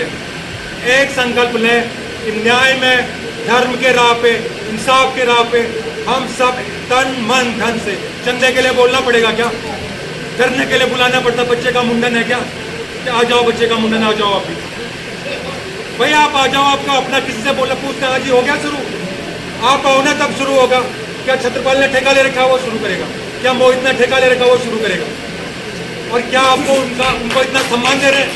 J: लें कि न्याय में, धर्म के राह पे, इंसाफ के राह पे हम सब तन मन धन से। चंदे के लिए बोलना पड़ेगा क्या? धरने के लिए बुलाना पड़ता? बच्चे का मुंडन है क्या कि आ जाओ बच्चे का मुंडन, आ जाओ आप भी, भाई आप आ जाओ। आपका अपना किसी से बोलना पूछते हैं, जी हो गया शुरू, आप आओ ना तब शुरू होगा। क्या छत्रपाल ने ठेका ले रखा है वो शुरू करेगा? क्या मोहित ने ठेका ले रखा वो शुरू करेगा? और क्या आपको उनको इतना सम्मान दे रहे हैं,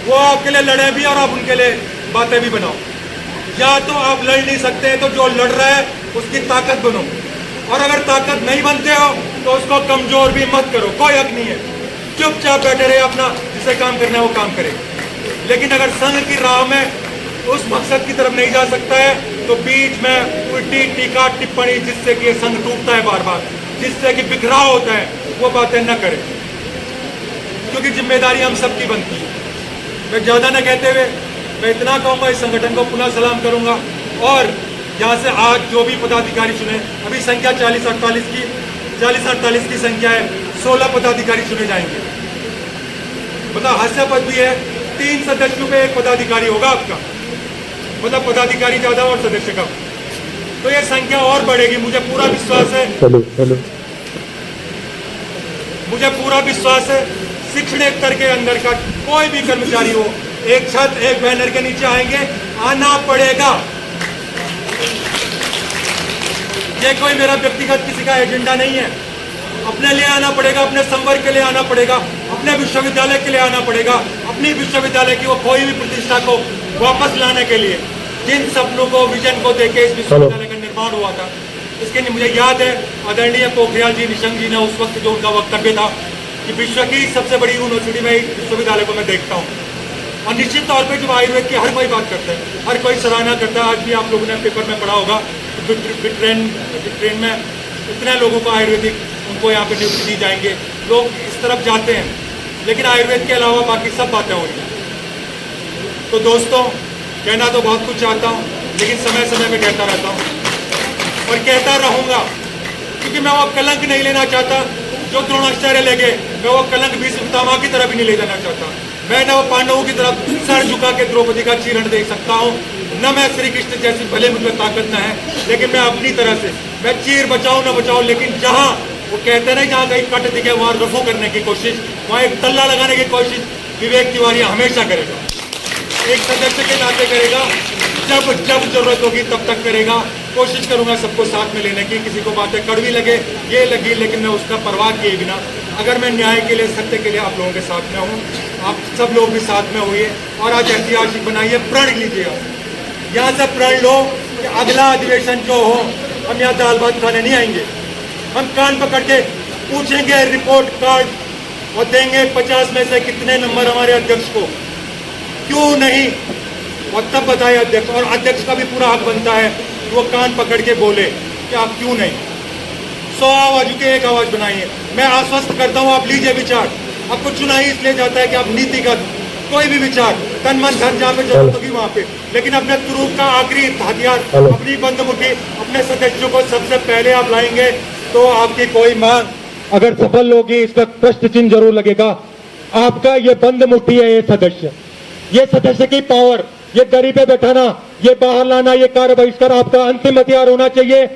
J: वो आपके लिए लड़े भी और आप उनके लिए बातें भी बनाओ। या तो आप लड़ नहीं सकते तो जो लड़ रहा है उसकी ताकत बनो, और अगर ताकत नहीं बनते हो तो उसको कमजोर भी मत करो, कोई हक नहीं है। चुपचाप बैठे रहे, अपना जिसे काम करना है वो काम करे। लेकिन अगर संघ की राह में उस मकसद की तरफ नहीं जा सकता है तो बीच में उल्टी टीका टिप्पणी जिससे कि संघ टूटता है बार बार, जिससे कि बिखराव होता है, वो बातें न करें, क्योंकि जिम्मेदारी हम सबकी बनती है। मैं ज़्यादा न कहते हुए मैं इतना कहूँगा, इस संगठन को पुनः सलाम करूँगा। और यहाँ से आज जो भी पदाधिकारी चुने, अभी संख्या 40-48 की संख्या है, 16 पदाधिकारी चुने जाएंगे। मतलब हास्यास्पद भी है, 3 सदस्यों पे 1 पदाधिकारी होगा आपका, मतलब पदाधिकारी ज़्यादा और सदस्य कम, तो ये संख्या और बढ़ेगी। मुझे पूरा विश्वास है, मुझे पूरा विश्वास है शिक्षण स्तर के अंदर का कोई भी कर्मचारी हो, एक छत एक बैनर के नीचे आएंगे, आना पड़ेगा। ये कोई मेरा व्यक्तिगत किसी का एजेंडा नहीं है, अपने लिए आना पड़ेगा, अपने संवर्ग के लिए आना पड़ेगा, अपने विश्वविद्यालय के लिए आना पड़ेगा, अपनी विश्वविद्यालय की वो कोई भी प्रतिष्ठा को वापस लाने के लिए, जिन सपनों को, विजन को देके इस विश्वविद्यालय का निर्माण हुआ था। इसके लिए मुझे याद है आदरणीय पोखरियाल जी, निशंक जी ने उस वक्त जो उनका वक्तव्य था कि विश्व की सबसे बड़ी यूनिवर्सिटी में इस विश्वविद्यालय को मैं देखता हूँ। और निश्चित तौर पर जब आयुर्वेद की हर कोई बात करता है, हर कोई सराहना करता है। आज भी आप लोगों ने पेपर में पढ़ा होगा, ट्रेन में इतने लोगों को आयुर्वेदिक, उनको यहाँ पे नियुक्ति दी जाएंगे, लोग इस तरफ जाते हैं, लेकिन आयुर्वेद के अलावा बाकी सब बातें हो रही हैं। तो दोस्तों, कहना तो बहुत कुछ चाहता हूँ, लेकिन समय समय में कहता रहता हूँ और कहता रहूँगा, क्योंकि मैं वो कलंक नहीं लेना चाहता जो द्रोणाचार्य ले गए। मैं वो कलंक भीष्म पितामह की तरफ भी नहीं ले जाना चाहता। मैं न वो पांडवों की तरफ सर झुका के द्रौपदी का चीरण देख सकता हूँ, न मैं श्री कृष्ण जैसी, भले मुझमें ताकत न है, लेकिन मैं अपनी तरह से मैं चीर बचाऊँ न बचाऊँ, लेकिन जहाँ वो कहते नहीं, जहाँ कहीं कट दिखे वहाँ रफू करने की कोशिश, वहाँ एक तल्ला लगाने की कोशिश विवेक तिवारी हमेशा करेगा, एक सदस्य के नाते करेगा। जब जब जरूरत होगी तब तक करेगा। कोशिश करूंगा सबको साथ में लेने की, किसी को बातें कड़वी लगे, ये लगी, लेकिन मैं उसका परवाह किए बिना, अगर मैं न्याय के लिए, सत्य के लिए आप लोगों के साथ में हूँ, आप सब लोग भी साथ में होइए और आज ऐतिहासिक बनाइए, प्रण लीजिएगा। यहाँ से प्रण लो कि अगला अधिवेशन जो हो, हम यहाँ दाल भात खाने नहीं आएंगे, हम कान पकड़ के पूछेंगे रिपोर्ट कार्ड और देंगे 50 में से कितने नंबर हमारे अध्यक्ष को, क्यों नहीं, और तब बताए अध्यक्ष। और अध्यक्ष का भी पूरा हक बनता है कि वो कान पकड़ के बोले कि आप क्यों नहीं। 100 आवाज़ों की एक आवाज़ बनाइए। मैं आश्वस्त करता हूँ, आप लीजिए विचार। आपको चुना ही इसलिए जाता है कि आप नीतिगत कोई भी विचार, तन मन धन जहाँ पे जरूरत होगी वहाँ पे, लेकिन अपने तुरूप का आखिरी हथियार, अपनी बंद मुट्ठी, अपने सदस्यों को सबसे पहले आप लाएंगे तो आपकी कोई मांग अगर सफल होगी, इसका प्रश्न चिन्ह जरूर लगेगा। आपका ये बंद मुट्ठी है, ये सदस्य की पावर, ये दरी पे बैठाना, ये बाहर लाना, ये कार्य बहिष्कार आपका अंतिम हथियार होना चाहिए।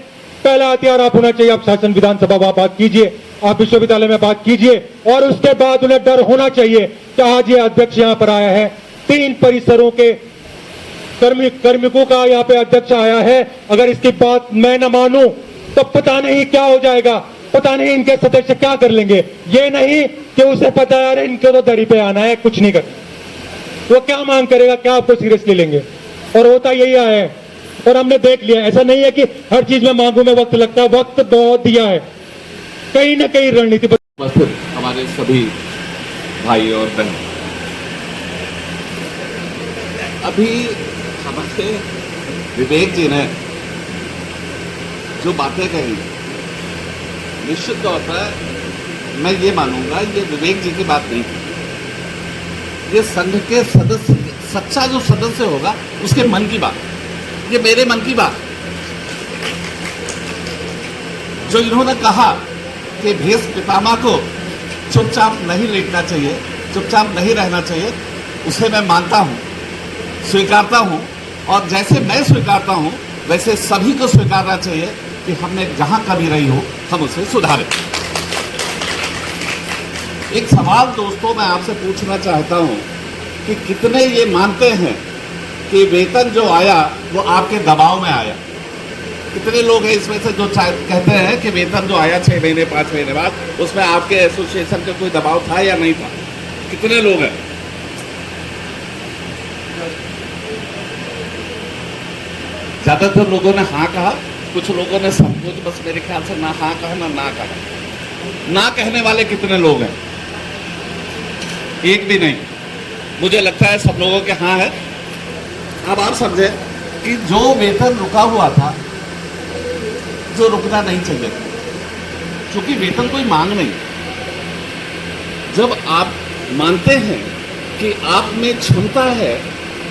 J: पहला हथियार आप होना चाहिए। आप शासन विधानसभा बात कीजिए। आप विश्वविद्यालय में बात कीजिए। और उसके बाद उन्हें डर होना चाहिए कि आज ये अध्यक्ष यहाँ पर आया है, 3 परिसरों के कार्मिकों का यहाँ पे अध्यक्ष आया है। अगर इसकी बात मैं न मानूं तो पता नहीं क्या हो जाएगा, पता नहीं इनके सदस्य क्या कर लेंगे। ये नहीं कि उसे पता है इनके तो दरी पे आना है, कुछ नहीं करना, वो क्या मांग करेगा, क्या आपको सीरियसली लेंगे। और होता यही आया है और हमने देख लिया। ऐसा नहीं है कि हर चीज में मांगू में वक्त लगता है, वक्त बहुत दिया है, कहीं ना कहीं रणनीति
K: उपस्थित हमारे सभी भाई और बहन, अभी हमारे विवेक जी ने जो बातें कही, निश्चित तौर पर मैं ये मानूंगा ये विवेक जी की बात नहीं थी, ये संघ के सदस्य, सच्चा जो सदस्य होगा उसके मन की बात, ये मेरे मन की बात। जो इन्होंने कहा कि भेष पितामह को चुपचाप नहीं लेटना चाहिए, चुपचाप नहीं रहना चाहिए, उसे मैं मानता हूं, स्वीकारता हूं। और जैसे मैं स्वीकारता हूं वैसे सभी को स्वीकारना चाहिए कि हमने जहां कमी रही हो हम उसे सुधारें। एक सवाल दोस्तों मैं आपसे पूछना चाहता हूं कि कितने ये मानते हैं कि वेतन जो आया वो आपके दबाव में आया? कितने लोग हैं इसमें से जो कहते हैं कि वेतन जो आया 6 महीने 5 महीने बाद उसमें आपके एसोसिएशन का कोई दबाव था या नहीं था? कितने लोग हैं? ज्यादातर लोगों ने हाँ कहा, कुछ लोगों ने सब कुछ, बस मेरे ख्याल से ना हाँ कहा ना कहा। ना कहने वाले कितने लोग हैं? एक भी नहीं। मुझे लगता है सब लोगों के हाँ है। अब आप समझे कि जो वेतन रुका हुआ था, जो रुकना नहीं चाहिए, क्योंकि वेतन कोई मांग नहीं। जब आप मानते हैं कि आप में क्षमता है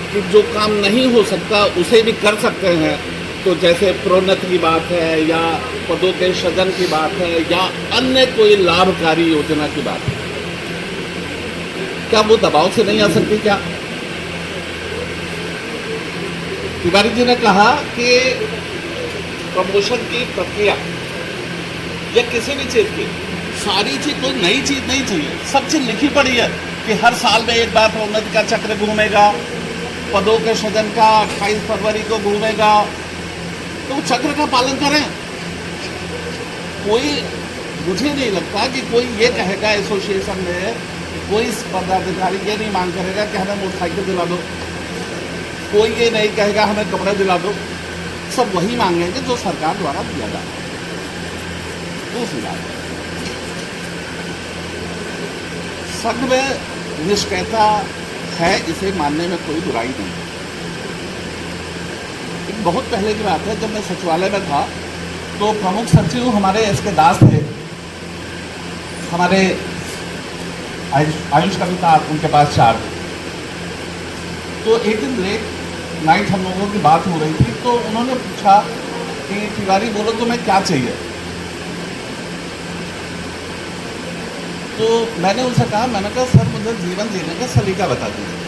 K: कि जो काम नहीं हो सकता उसे भी कर सकते हैं, तो जैसे प्रोन्नति की बात है या पदों के सृजन की बात है या अन्य कोई लाभकारी योजना की बात है, क्या वो दबाव से नहीं आ सकती? क्या तिवारी जी ने कहा कि प्रमोशन की प्रक्रिया या किसी भी चीज की सारी चीज, कोई नई चीज नहीं चाहिए, सब चीज लिखी पड़ी है कि हर साल में एक बार प्रोन्नति का चक्र घूमेगा, पदों के सृजन का 28 फरवरी को घूमेगा, तो चक्र का पालन करें। कोई, मुझे नहीं लगता कि कोई ये कहेगा एसोसिएशन में, कोई पदाधिकारी ये नहीं मांग करेगा कि हमें मोटरसाइकिल दिला दो, कोई ये नहीं कहेगा हमें कपड़े दिला दो, सब वही मांगेंगे जो सरकार द्वारा दिया जाता है। दूसरी बात, संघ में निष्क्रियता है, इसे मानने में कोई बुराई नहीं। एक बहुत पहले की बात है, जब मैं सचिवालय में था तो प्रमुख सचिव हमारे एस.के. दास थे, हमारे आयुष कविता उनके पास 4 थे। तो एक दिन लेट नाइट हम लोगों की बात हो रही थी, तो उन्होंने पूछा कि तिवारी बोलो तुम्हें क्या चाहिए? तो मैंने उनसे कहा, मैंने कहा सर मुझे जीवन जीने का सलीका बता दीजिए।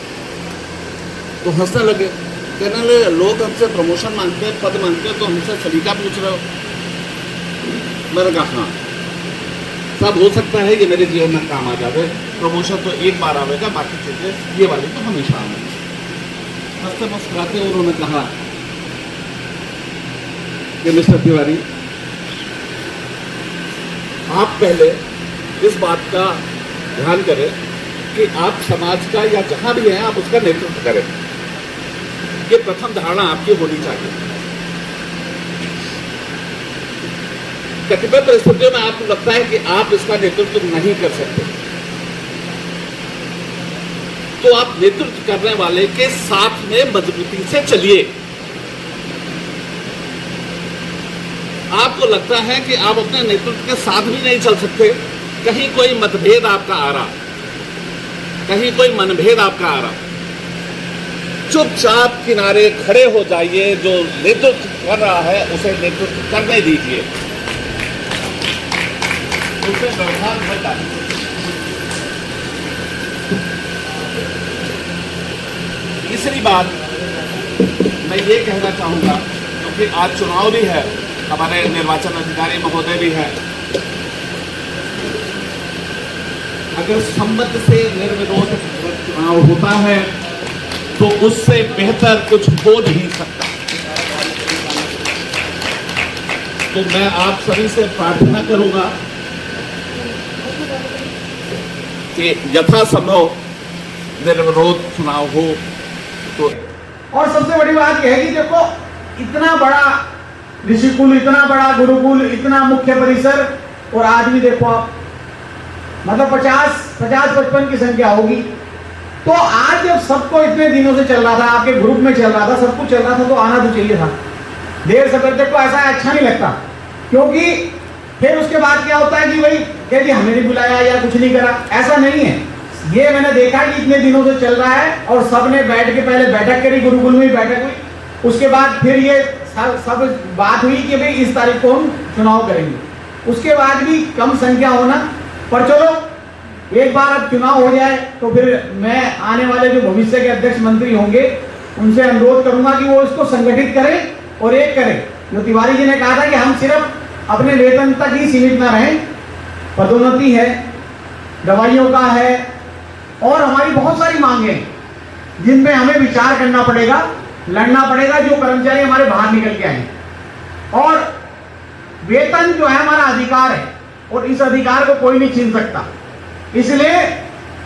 K: तो हंसने लगे, कहने लगे लोग हमसे प्रमोशन मांगते हैं, पद मांगते हैं, तो हमसे सलीका पूछ रहे हो? मैंने कहा हाँ, सब हो सकता है ये मेरे जीवन में काम आ जाए, प्रमोशन तो एक बार आएगा, बाकी चीजें ये वाली तो हमेशा आएगी। हंसते मुस्कुराते उन्होंने कहा कि मिस्टर तिवारी, आप पहले इस बात का ध्यान करें कि आप समाज का या जहां भी हैं आप उसका नेतृत्व करें। ये प्रथम धारणा आपकी होनी चाहिए। कतिपय परिस्थितियों में आपको लगता है कि आप इसका नेतृत्व नहीं कर सकते, तो आप नेतृत्व करने वाले के साथ में मजबूती से चलिए। आपको लगता है कि आप अपने नेतृत्व के साथ भी नहीं चल सकते, कहीं कोई मतभेद आपका आ रहा, कहीं कोई मनभेद आपका आ रहा, चुपचाप किनारे खड़े हो जाइए। जो नेतृत्व कर रहा है उसे नेतृत्व करने दीजिए, उसे व्यवहार में डालिए। तीसरी बात मैं ये कहना चाहूंगा, क्योंकि आज चुनाव भी है, हमारे निर्वाचन अधिकारी महोदय भी है, अगर सम्मत से निर्विरोध चुनाव होता है तो उससे बेहतर कुछ हो नहीं सकता। तो मैं आप सभी से प्रार्थना करूंगा कि यथासंभव निर्विरोध चुनाव हो। तो
E: और सबसे बड़ी बात यह है कि देखो, इतना बड़ा ऋषिकुल, इतना बड़ा गुरुकुल, इतना मुख्य परिसर, और आज भी देखो आप, मतलब 50-55 की संख्या होगी। तो आज जब सबको इतने दिनों से चल रहा था, आपके ग्रुप में चल रहा था, सब कुछ चल रहा था, तो आना तो चाहिए था। देर से करते को ऐसा अच्छा नहीं लगता, क्योंकि फिर उसके बाद क्या होता है कि भाई कह दिया हमने नहीं बुलाया या कुछ नहीं करा। ऐसा नहीं है। ये मैंने देखा कि इतने दिनों से चल रहा है और सबने बैठ के पहले बैठक करी, गुरुकुल में ही बैठक हुई, उसके बाद फिर ये सब बात हुई कि भाई इस तारीख को हम चुनाव करेंगे। उसके बाद भी कम संख्या होना, पर चलो एक बार अब चुनाव हो जाए तो फिर मैं आने वाले जो भविष्य के अध्यक्ष मंत्री होंगे उनसे अनुरोध करूंगा कि वो इसको संगठित करें और एक करें। जो तिवारी जी ने कहा था कि हम सिर्फ अपने वेतन तक ही सीमित ना रहें, पदोन्नति है, दवाइयों का है, और हमारी बहुत सारी मांगे हैं जिन पे हमें विचार करना पड़ेगा, लड़ना पड़ेगा, जो कर्मचारी हमारे बाहर निकल के आए। और वेतन जो है हमारा अधिकार है और इस अधिकार को कोई नहीं छीन सकता। इसलिए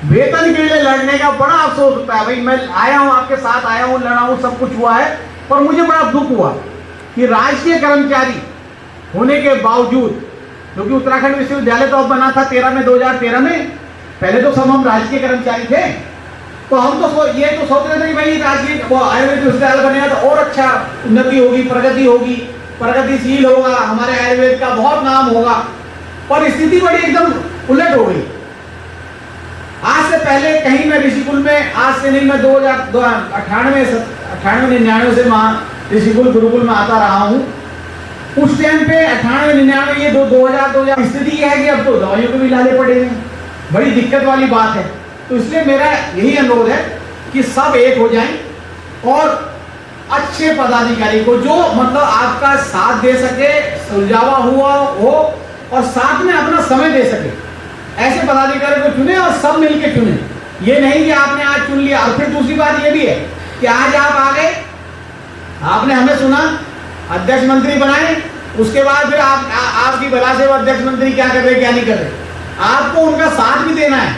E: वेतन के लिए लड़ने का बड़ा अफसोस होता है। भाई मैं आया हूं, आपके साथ आया हूं, लड़ा हूं, सब कुछ हुआ है, पर मुझे बड़ा दुख हुआ कि राजकीय कर्मचारी होने के बावजूद, क्योंकि उत्तराखंड विश्वविद्यालय तो अब बना था 2013 में, पहले तो सब हम राजकीय कर्मचारी थे, तो हम तो ये तो सोच रहे थे कि भाई राजकीय वो आयुर्वेद विश्वविद्यालय बनेगा तो और अच्छा उन्नति होगी, प्रगति होगी, प्रगतिशील होगा, हमारे आयुर्वेद का बहुत नाम होगा। पर स्थिति बड़ी एकदम उलट हो गई। आज से पहले कहीं मैं ऋषिकुल में, आज से नहीं, मैं 98-99 से ऋषिकुल गुरुकुल में आता रहा हूँ। उस टाइम पे 98-99 ये 2000 स्थिति यह है कि अब तो दवाइयों के भी लाने पड़ेंगे, बड़ी दिक्कत वाली बात है। तो इसलिए मेरा यही अनुरोध है कि सब एक हो जाएं और अच्छे पदाधिकारी को जो मतलब आपका साथ दे सके, सुलझावा हुआ हो और साथ में अपना समय दे सके, ऐसे पदाधिकारी को चुने और सब मिलकर चुने। ये नहीं कि आपने आज चुन लिया। और फिर दूसरी बात ये भी है कि आज आप आ गए, आपने हमें सुना, अध्यक्ष मंत्री बनाए, उसके बाद फिर आपकी बला से वो अध्यक्ष मंत्री क्या कर रहे क्या नहीं कर रहे, आपको उनका साथ भी देना है,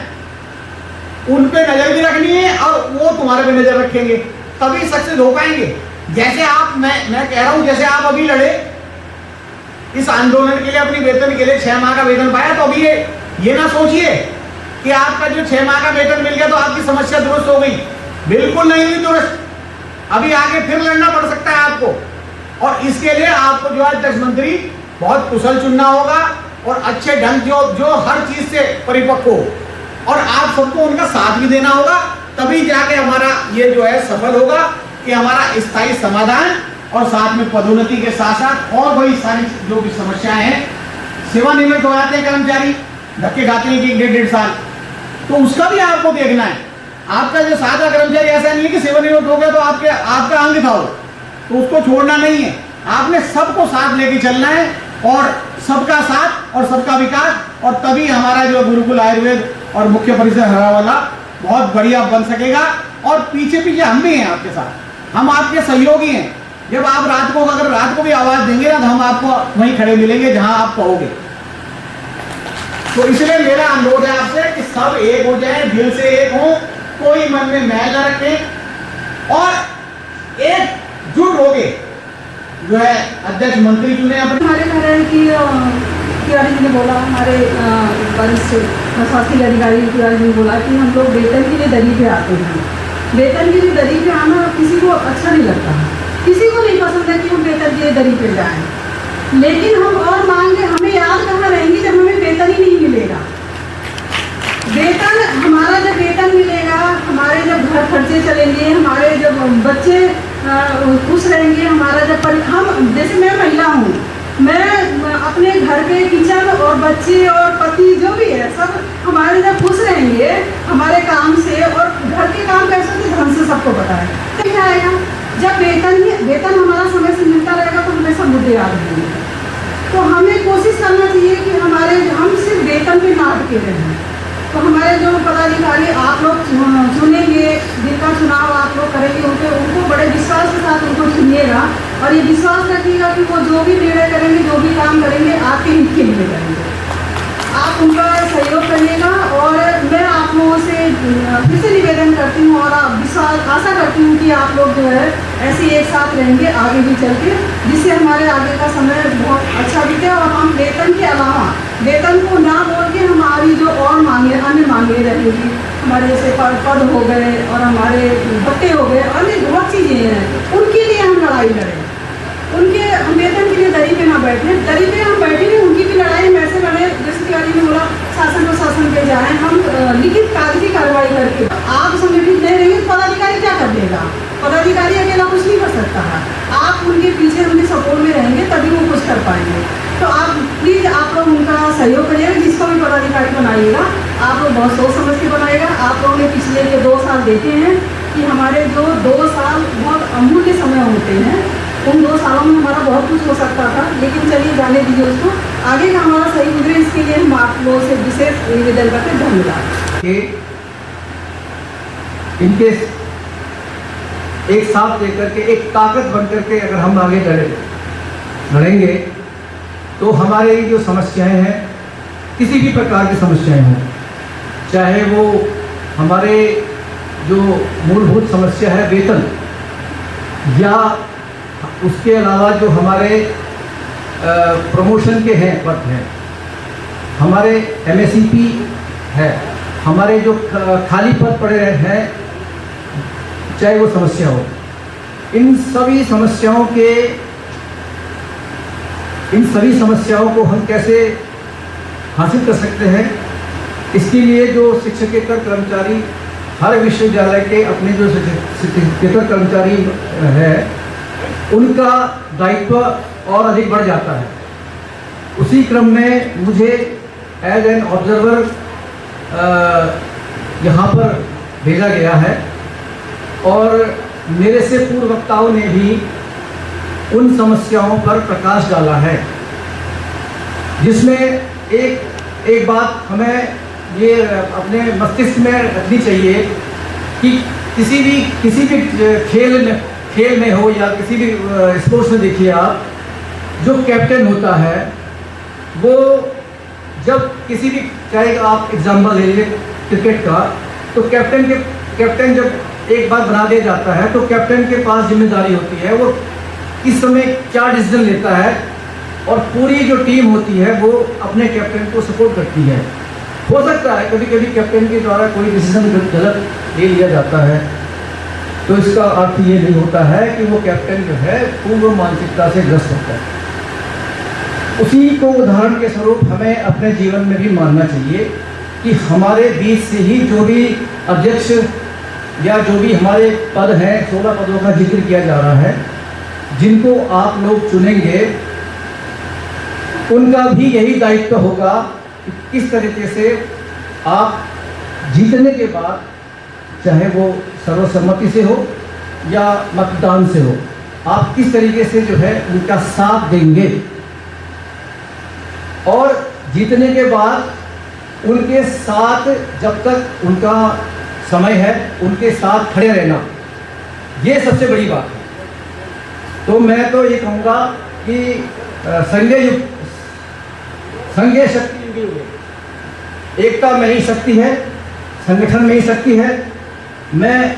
E: उन पे नजर भी रखनी है और वो तुम्हारे पे नजर रखेंगे, तभी सक्सेस हो पाएंगे। जैसे आप मैं कह रहा हूं, जैसे आप अभी लड़े इस आंदोलन के लिए, अपनी वेतन के लिए 6 माह का वेतन पाया, तो अभी ये ना सोचिए कि आपका जो 6 माह का वेतन मिल गया तो आपकी समस्या दुरुस्त हो गई। बिल्कुल नहीं हुई दुरुस्त, अभी आगे फिर लड़ना पड़ सकता है आपको। और इसके लिए आपको जो अध्यक्ष मंत्री बहुत कुशल चुनना होगा और अच्छे ढंग जो हर चीज से परिपक्व हो, और आप सबको उनका साथ भी देना होगा, तभी जाके हमारा ये जो है सफल होगा कि हमारा स्थायी समाधान और साथ में पदोन्नति के साथ साथ और वही सारी जो भी समस्याएं हैं, सेवानिवृत्त हो जाते हैं कर्मचारी, धक्के खाते हैं कि 1.5 साल, तो उसका भी आपको देखना है। आपका जो सादा कर्मचारी ऐसा नहीं है कि सेवानिवृत्त हो गया तो आपका अंग था वो, तो उसको छोड़ना नहीं है। आपने सबको साथ लेके चलना है और सबका साथ और सबका विकास, और तभी हमारा जो गुरुकुल आयुर्वेद और मुख्य परिसर हरावाला बहुत बढ़िया बन सकेगा। और पीछे पीछे हम भी हैं आपके साथ, हम आपके सहयोगी हैं। जब आप अगर रात को भी आवाज देंगे ना, तो हम आपको वहीं खड़े मिलेंगे जहां आप कहोगे। तो इसलिए मेरा अनुरोध है आपसे कि सब एक हो जाएं, दिल से एक हो, कोई मन में मैल न रखें और एकजुट होके जो है अध्यक्ष मंत्री चुने।
L: हमारे कह रहे हैं कि तिवारी जी ने बोला, हमारे वरिष्ठ प्रशासनिक अधिकारी तिवारी जी ने बोला कि हम लोग वेतन के लिए दरी पे आते हैं। वेतन के लिए दरी पे आना किसी को अच्छा नहीं लगता, किसी को नहीं पसंद है कि हम वेतन के लिए दरी पे जाएं। लेकिन हम और मांगे हमें याद कहाँ रहेंगी जब हमें वेतन ही नहीं मिलेगा। वेतन हमारा जब वेतन मिलेगा, हमारे जब घर खर्चे चलेंगे, हमारे जब बच्चे खुश रहेंगे, हमारा जब हम जैसे मैं महिला हूँ, मैं अपने घर के किचन और बच्चे और पति जो भी है सब हमारे जब खुश रहेंगे हमारे काम से, और घर के काम कैसे तो ढंग से सबको पता है, तो क्या आएगा जब वेतन हमारा समय से मिलता रहेगा तो हमें सब मुद्दे याद रहेंगे। तो हमें कोशिश करना चाहिए कि हम सिर्फ वेतन पे ना अटके रहें, तो हमारे जो पदाधिकारी आप लोग चुनेंगे, जिनका चुनाव आप लोग करेंगे, उनको बड़े विश्वास के साथ उनको चुनिएगा और ये विश्वास रखिएगा कि वो जो भी निर्णय करेंगे, जो भी काम करेंगे, आपके हित के लिए करेंगे। आप उनका सहयोग करिएगा और मैं आप लोगों से फिर से निवेदन करती हूँ और विश्वास आशा करती हूँ कि आप लोग जो है ऐसे एक साथ रहेंगे आगे भी चल के, जिससे हमारे आगे का समय बहुत अच्छा बीते और हम वेतन के अलावा, वेतन को ना बोल के हमारी जो और मांगे, अन्य मांगे रहेगी, हमारे जैसे पद हो गए और हमारे भत्ते हो गए, अन्य बहुत चीज़ें हैं, उनके लिए हम लड़ाई लड़ें। उनके हम वेतन के लिए दरी पे ना बैठे, दरी पे हम बैठेंगे, उनकी भी लड़ाई हम ऐसे लड़े जैसे कि ने बोला शासन प्रशासन पे जाए, हम लिखित कागजी कार्रवाई करके। आप संगठित नहीं रहेंगे तो पदाधिकारी क्या कर देगा? पदाधिकारी अकेला कुछ नहीं कर सकता है। आप उनके पीछे, उनके सपोर्ट में रहेंगे तभी वो कुछ कर पाएंगे। तो आप प्लीज़ आप लोग उनका सहयोग करिएगा, जिसको भी पदाधिकारी बनाइएगा आप लोग बहुत सोच समझ के बनाइएगा। आप लोगों ने पिछले के 2 साल देखे हैं कि हमारे जो 2 साल बहुत अमूल्य समय होते हैं, उन 2 सालों में हमारा बहुत कुछ हो सकता था, लेकिन चलिए जाने दीजिए उसको, आगे का हमारा सही गुजरे, इसके लिए हम आप लोगों से विशेष निवेदन करते धन्यवाद।
C: इनके एक साथ लेकर के एक ताकत बन करके अगर हम आगे लड़ेंगे तो हमारे जो समस्याएं हैं, किसी भी प्रकार की समस्याएं हों, चाहे वो हमारे जो मूलभूत समस्या है वेतन, या उसके अलावा जो हमारे प्रमोशन के हैं पद हैं, हमारे MSCP है, हमारे जो खाली पद पड़े हैं, चाहे वो समस्या हो, इन सभी समस्याओं को हम कैसे हासिल कर सकते हैं, इसके लिए जो शिक्षकेतर कर्मचारी हर विश्वविद्यालय के अपने जो शिक्षकेतर कर्मचारी है, उनका दायित्व और अधिक बढ़ जाता है। उसी क्रम में मुझे एज एन ऑब्जर्वर यहाँ पर भेजा गया है और मेरे से पूर्व वक्ताओं ने भी उन समस्याओं पर प्रकाश डाला है, जिसमें एक बात हमें ये अपने मस्तिष्क में रखनी चाहिए कि किसी भी खेल में हो या किसी भी स्पोर्ट्स में देखिए आप, जो कैप्टन होता है वो जब किसी भी, चाहे आप एग्जाम्पल ले लीजिए क्रिकेट का, तो कैप्टन जब एक बार बना दिया जाता है तो कैप्टन के पास जिम्मेदारी होती है, वो किस समय क्या डिसीजन लेता है और पूरी जो टीम होती है वो अपने कैप्टन को सपोर्ट करती है। हो सकता है कभी कभी कैप्टन के द्वारा कोई डिसीजन गलत ले लिया जाता है, तो इसका अर्थ ये नहीं होता है कि वो कैप्टन जो है पूर्व मानसिकता से ग्रस्त होता है। उसी को उदाहरण के स्वरूप हमें अपने जीवन में भी मानना चाहिए कि हमारे बीच से ही जो भी अध्यक्ष या जो भी हमारे पद हैं, 16 पदों का जिक्र किया जा रहा है, जिनको आप लोग चुनेंगे, उनका भी यही दायित्व होगा कि किस तरीके से आप जीतने के बाद, चाहे वो सर्वसम्मति से हो या मतदान से हो, आप किस तरीके से जो है उनका साथ देंगे और जीतने के बाद उनके साथ जब तक उनका समय है उनके साथ खड़े रहना, ये सबसे बड़ी बात है। तो मैं तो ये कहूँगा कि संघीय शक्ति, एकता में ही शक्ति है, संगठन में ही शक्ति है। मैं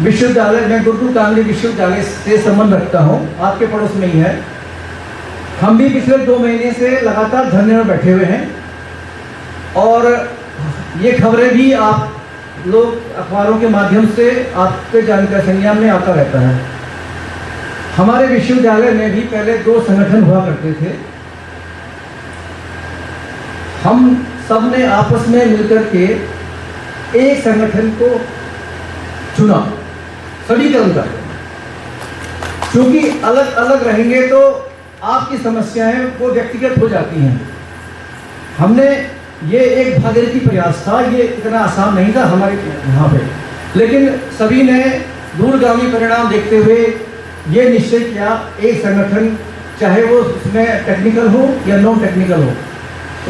C: विश्वविद्यालय में गुरुकुल कांगड़ी विश्वविद्यालय से संबंध रखता हूँ, आपके पड़ोस में ही है। हम भी पिछले 2 महीने से लगातार धरने में बैठे हुए हैं और ये खबरें भी आप लोग अखबारों के माध्यम से आपके जानकारी संज्ञान में आता रहता है। हमारे विश्वविद्यालय में भी पहले 2 संगठन हुआ करते थे। हम सब ने आपस में मिलकर के एक संगठन को चुना, सभी कर्मचारी। क्योंकि अलग अलग रहेंगे तो आपकी समस्याएं वो व्यक्तिगत हो जाती हैं। हमने ये एक भागीरथी प्रयास था, ये इतना आसान नहीं था हमारे यहाँ पे, लेकिन सभी ने दूरगामी परिणाम देखते हुए ये निश्चय किया, एक संगठन चाहे वो उसमें टेक्निकल हो या नॉन टेक्निकल हो,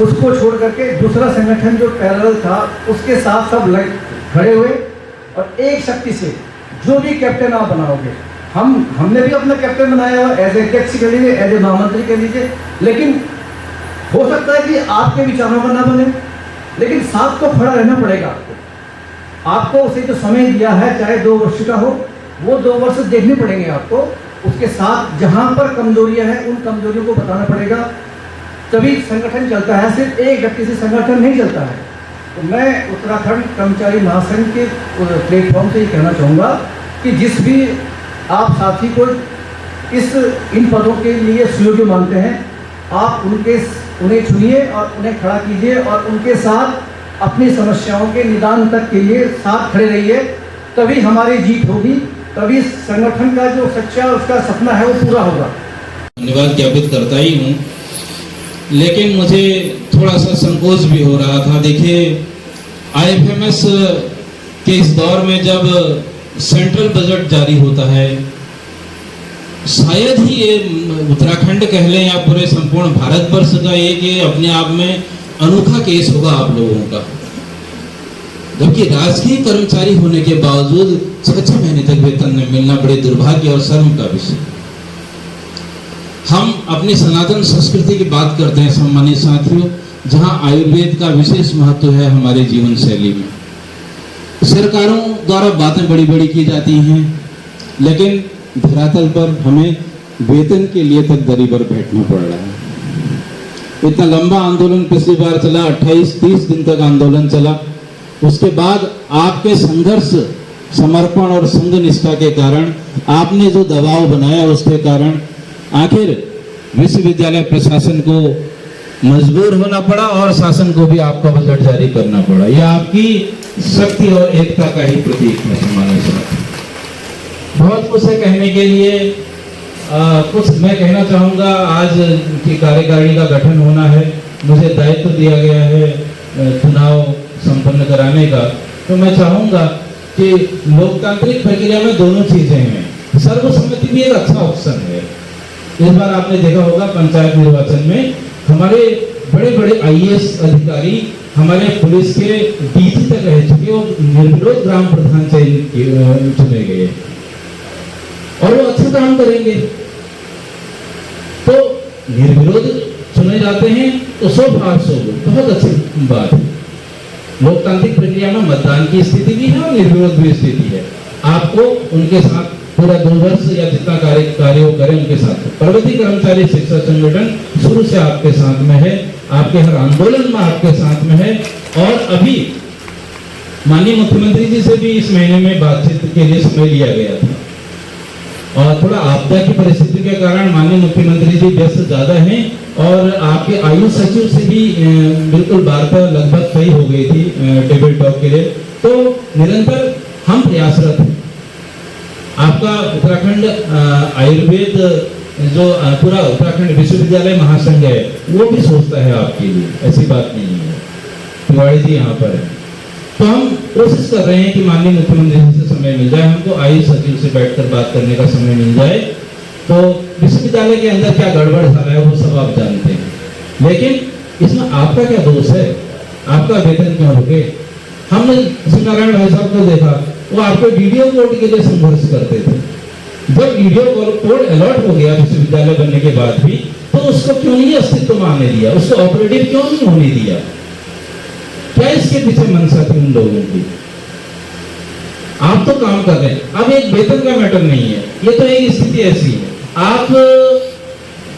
C: उसको छोड़ करके दूसरा संगठन जो पैरेलल था उसके साथ सब खड़े हुए और एक शक्ति से जो भी कैप्टन आप बनाओगे, हमने भी अपना कैप्टन बनाया हुआ, एज अध्यक्ष कह लीजिए, एज ए महामंत्री कह लीजिए, लेकिन हो सकता है कि आपके विचारों का ना बने, लेकिन साथ तो खड़ा रहना पड़ेगा आपको उसे जो समय दिया है, चाहे 2 वर्ष का हो, वो 2 वर्ष देखने पड़ेंगे आपको। उसके साथ जहाँ पर कमजोरियाँ हैं उन कमजोरियों को बताना पड़ेगा, तभी संगठन चलता है। सिर्फ एक व्यक्ति से संगठन नहीं चलता है। तो मैं उत्तराखंड कर्मचारी महासंघ के प्लेटफॉर्म से ये कहना चाहूँगा कि जिस भी आप साथी को इन पदों के लिए सुयोग्य मानते हैं, आप उन्हें चुनिए और उन्हें खड़ा कीजिए और उनके साथ अपनी समस्याओं के निदान तक के लिए साथ खड़े रहिए, तभी हमारी जीत होगी, तभी संगठन का जो सच्चा उसका सपना है वो पूरा होगा।
M: धन्यवाद ज्ञापित करता ही हूँ, लेकिन मुझे थोड़ा सा संकोच भी हो रहा था। देखिए, IFMS के इस दौर में जब सेंट्रल बजट जारी होता है, शायद ही ये उत्तराखंड कह लें या पूरे संपूर्ण भारतवर्ष का एक ये अपने आप में अनोखा केस होगा आप लोगों का, जबकि राजकीय कर्मचारी होने के बावजूद 6 महीने तक वेतन न मिलना बड़े दुर्भाग्य और शर्म का विषय। हम अपनी सनातन संस्कृति की बात करते हैं सम्मानित साथियों, जहां आयुर्वेद का विशेष महत्व है हमारे जीवन शैली में। सरकारों द्वारा बातें बड़ी बड़ी की जाती हैं, लेकिन धरातल पर हमें वेतन के लिए तक दरी पर बैठना पड़ रहा है। इतना लंबा आंदोलन पिछली बार चला, 28-30 दिन तक आंदोलन चला। उसके बाद आपके संघर्ष, समर्पण और संघ निष्ठा के कारण, आपने जो दबाव बनाया उसके कारण आखिर विश्वविद्यालय प्रशासन को मजबूर होना पड़ा और शासन को भी आपका बजट जारी करना पड़ा। यह आपकी शक्ति और एकता का ही प्रतीक है। सम्मानित साथी, बहुत कुछ है कहने के लिए। कुछ मैं कहना चाहूँगा। आज की कार्यकारिणी का गठन होना है, मुझे दायित्व दिया गया है चुनाव संपन्न कराने का, तो मैं चाहूँगा कि लोकतांत्रिक प्रक्रिया में दोनों चीजें हैं। सर्वसम्मति भी एक अच्छा ऑप्शन है। इस बार आपने देखा होगा पंचायत निर्वाचन में हमारे बड़े बड़े IAS अधिकारी हमारे पुलिस के DG तक रह चुके और निर्विरोध ग्राम प्रधान चुने गए और वो अच्छा काम करेंगे। तो निर्विरोध चुने जाते हैं तो 100 बहुत अच्छी बात है। लोकतांत्रिक प्रक्रिया में मतदान की स्थिति भी है और निर्विरोध भी स्थिति है। आपको उनके साथ पूरा 2 वर्ष या जितना कार्य हो करें उनके साथ। प्रगति कर्मचारी शिक्षा संगठन शुरू से आपके साथ में है, आपके हर आंदोलन में आपके साथ में है। और अभी माननीय मुख्यमंत्री जी से भी इस महीने में बातचीत के लिए समय लिया गया था और थोड़ा आपदा की परिस्थिति के कारण माननीय मुख्यमंत्री जी व्यस्त ज्यादा हैं और आपके आयुष सचिव से भी बिल्कुल वार्ता लगभग तय हो गई थी टेबल टॉक के लिए। तो निरंतर हम प्रयासरत हैं। आपका उत्तराखंड आयुर्वेद जो पूरा उत्तराखंड विश्वविद्यालय महासंघ है वो भी सोचता है आपके लिए, ऐसी बात नहीं है। तिवाड़ी जी यहाँ पर है, तो हम कोशिश कर रहे हैं कि माननीय मुख्यमंत्री जी से समय मिल जाए, हमको आयुष सचिव से बैठकर बात करने का समय मिल जाए। तो विश्वविद्यालय के अंदर क्या गड़बड़ हो रहा है वो सब आप जानते हैं, लेकिन इसमें आपका क्या दोष है? आपका वेतन क्यों रुके? हमने नारायण भाई साहब को देखा, वो आपको वीडियो कोड के लिए संघर्ष करते थे। जब वीडियो कोड अलॉट हो गया विश्वविद्यालय बनने के बाद भी, तो उसको क्यों नहीं अस्तित्व में आने दिया? उसको ऑपरेटिव क्यों नहीं होने दिया? क्या इसके पीछे मंशा थी उन लोगों की? आप तो काम कर रहे हैं। अब एक वेतन का मैटर नहीं है, ये तो एक स्थिति ऐसी है। आप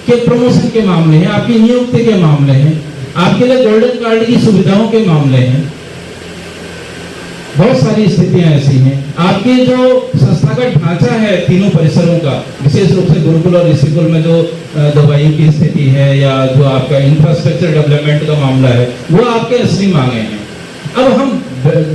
M: के प्रमोशन के मामले हैं, आपकी नियुक्ति के मामले हैं, आपके लिए गोल्डन कार्ड की सुविधाओं के मामले हैं, बहुत सारी स्थितियां ऐसी हैं। आपके जो संस्थागत ढांचा है तीनों परिसरों का, विशेष रूप से गुरुकुल और ऋषिकुल में जो दवाइयों की स्थिति है या जो आपका इंफ्रास्ट्रक्चर डेवलपमेंट का मामला है, वो आपके असली मांगे हैं। अब हम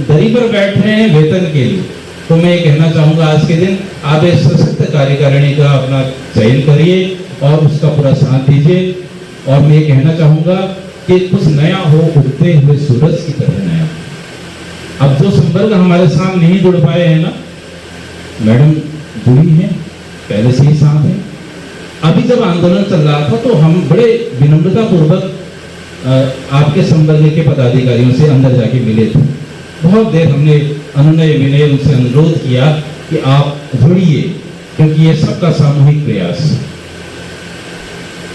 M: दरी पर बैठ रहे हैं वेतन के लिए, तो मैं ये कहना चाहूंगा आज के दिन आप एक सशक्त कार्यकारिणी का अपना चयन करिए और उसका पूरा साथ दीजिए। और मैं ये कहना चाहूंगा कि कुछ नया हो, उगते हुए सूरज की तरह नया। अब जो संपर्क हमारे साथ नहीं जुड़ पाए हैं ना, मैडम जुड़ी हैं, पहले से ही साथ हैं। अभी जब आंदोलन चल रहा था तो हम बड़े विनम्रता पूर्वक आपके संवर्ग के पदाधिकारियों से अंदर जाके मिले थे। बहुत देर हमने अनुनय विनय उनसे अनुरोध किया कि आप जुड़िए, क्योंकि ये सबका सामूहिक प्रयास है।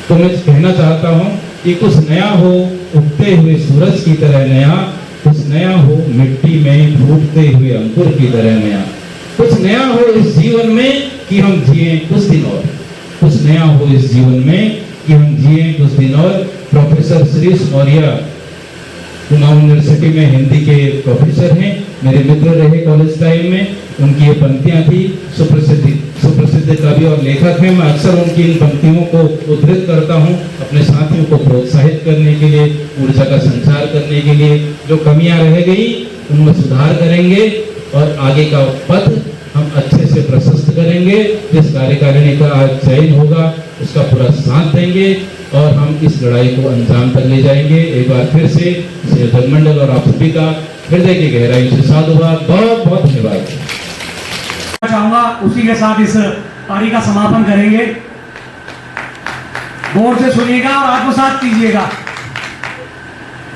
M: तो मैं कहना चाहता हूँ कि कुछ नया हो उगते हुए सूरज की तरह नया, कुछ नया हो मिट्टी में फूटते हुए अंकुर की तरह नया, कुछ नया हो इस जीवन में कि हम जिए कुछ दिन और, कुछ नया हो इस जीवन में कि हम जिए कुछ दिन और। प्रोफेसर श्रीश मौर्य कुमाऊं यूनिवर्सिटी में हिंदी के प्रोफेसर हैं, मेरे मित्र रहे कॉलेज टाइम में। उनकी ये पंक्तियां थी, सुप्रसिद्ध कवि और लेखक हैं। मैं अक्सर उनकी इन पंक्तियों को उद्धृत करता हूँ अपने साथियों को प्रोत्साहित करने के लिए, ऊर्जा का संचार करने के लिए। जो कमियां रह गई उनमें सुधार करेंगे और आगे का पथ हम अच्छे से प्रशस्त करेंगे। जिस कार्यकारिणी का आज चयन होगा उसका पूरा साथ देंगे और हम इस लड़ाई को अंजाम तक ले जाएंगे। एक बार फिर से श्री जगमंडल और आप सभी का हृदय की गहराई से साधुवाद, बहुत बहुत धन्यवाद
C: चाहूंगा। उसी के साथ इस पारी का समापन करेंगे। गौर से सुनिएगा और आत्मसात कीजिएगा।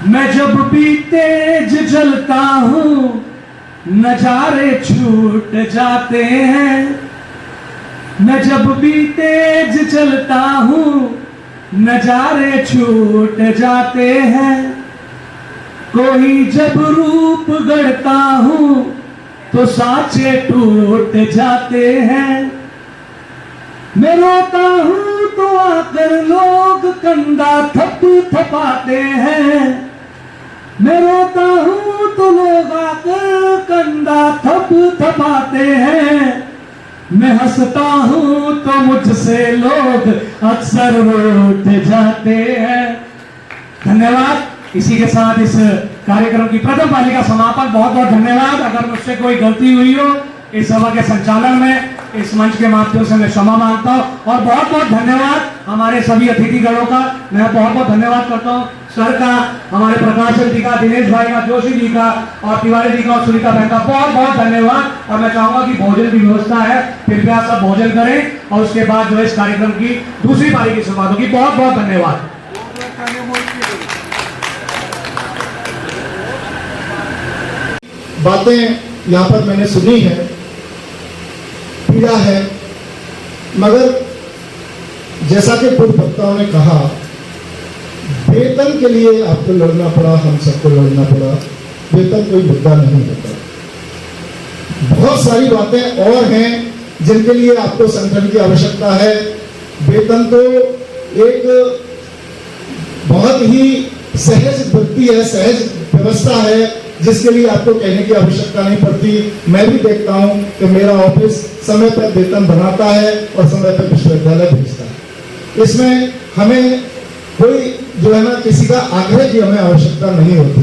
C: मैं जब भी तेज चलता हूँ नजारे छूट जाते हैं, मैं जब भी तेज चलता हूँ नजारे छूट जाते हैं। कोई जब रूप गढ़ता हूँ तो सांचे टूट जाते हैं। मैं रोता हूँ तो आकर लोग कंधा थप थपाते हैं। मैं रोता हूँ तो लोग आकर कंधा थप थपाते हैं। मैं हंसता हूँ तो मुझसे लोग अक्सर रूठ जाते हैं। धन्यवाद। इसी के साथ इस कार्यक्रम की प्रथम पाली का समापन। बहुत बहुत धन्यवाद। अगर मुझसे कोई गलती हुई हो इस सभा के संचालन में, इस मंच के माध्यम से मैं क्षमा मांगता हूँ। और बहुत बहुत धन्यवाद हमारे सभी अतिथिगणों का। मैं बहुत बहुत धन्यवाद करता हूँ सर का, हमारे प्रकाशन जी का, दिनेश भाई का, जोशी जी का और तिवारी जी का और सुनीता बहन का बहुत बहुत धन्यवाद। और मैं चाहूंगा कि भोजन की व्यवस्था है, कृपया सब भोजन करें और उसके बाद जो है इस कार्यक्रम की दूसरी पारी की शुरुआत होगी। बहुत बहुत धन्यवाद।
J: बातें यहाँ पर मैंने सुनी है, पीड़ा है, मगर जैसा कि पूर्व वक्ताओं ने कहा, वेतन के लिए आपको लड़ना पड़ा, हम सबको लड़ना पड़ा। वेतन कोई मुद्दा नहीं होता। बहुत सारी बातें और हैं जिनके लिए आपको संगठन की आवश्यकता है। वेतन तो एक बहुत ही सहज वृत्ति है, सहज व्यवस्था है, जिसके लिए आपको कहने की आवश्यकता नहीं पड़ती। मैं भी देखता हूं कि मेरा ऑफिस समय पर वेतन बनाता है और समय पर विश्वविद्यालय भेजता है। इसमें हमें कोई जो है ना किसी का आग्रह की हमें आवश्यकता नहीं होती।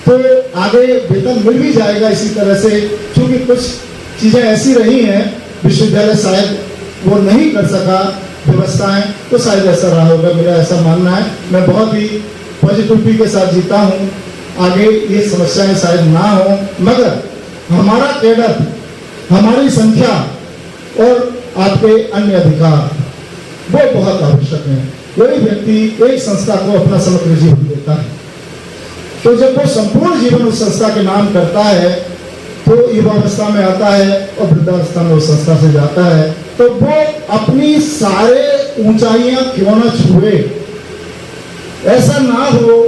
J: तो आगे वेतन मिल भी जाएगा इसी तरह से। क्योंकि कुछ चीजें ऐसी रही हैं, विश्वविद्यालय शायद वो नहीं कर सका व्यवस्थाएं, तो शायद ऐसा रहा होगा, मेरा ऐसा मानना है। मैं बहुत ही पॉजिटिविटी के साथ जीता हूँ। आगे ये समस्याएं शायद ना हो, मगर हमारा कैडर, हमारी संख्या और आपके अन्य अधिकार वो बहुत आवश्यक है। कोई व्यक्ति एक संस्था को अपना समग्र जीवन देता है, तो जब वो संपूर्ण जीवन उस संस्था के नाम करता है तो युवावस्था में आता है और वृद्धावस्था में उस संस्था से जाता है, तो वो अपनी सारे ऊंचाइयां क्यों ना छुए। ऐसा ना हो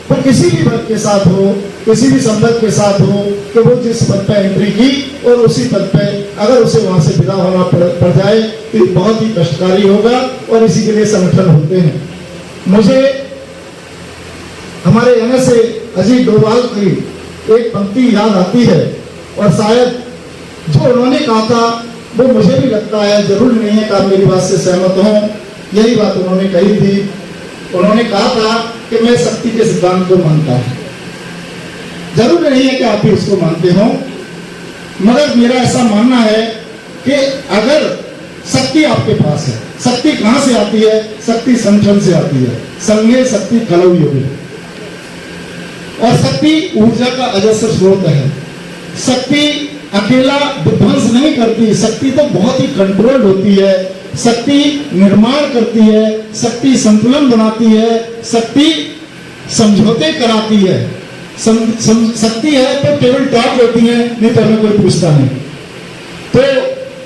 J: तो किसी भी वर्ग के साथ हो, किसी भी संवर्ग के साथ हो, कि वो जिस पद पर एंट्री की और उसी पद पर अगर उसे वहां से विदा होना पड़ जाए तो बहुत ही कष्टकारी होगा। और इसी के लिए संगठन होते हैं। मुझे हमारे NSA अजीत डोभाल की एक पंक्ति याद आती है, और शायद जो उन्होंने कहा था वो मुझे भी लगता है, जरूर नहीं है कि आप मेरी बात से सहमत हों। यही बात उन्होंने कही थी। उन्होंने कहा था कि मैं शक्ति के सिद्धांत को मानता हूं। जरूर नहीं है कि आप भी उसको मानते हो, मगर मेरा ऐसा मानना है कि अगर शक्ति आपके पास है, शक्ति कहां से आती है? शक्ति संगठन से आती है। संघे शक्ति कलौ योगी, और शक्ति ऊर्जा का अजस्र स्रोत है। शक्ति अकेला विध्वंस नहीं करती, शक्ति तो बहुत ही कंट्रोल्ड होती है। शक्ति निर्माण करती है, शक्ति संतुलन बनाती है, शक्ति
C: समझौते कराती है, सकती है तो टेबल टॉक होती है, नहीं तो हमें कोई पूछता नहीं। तो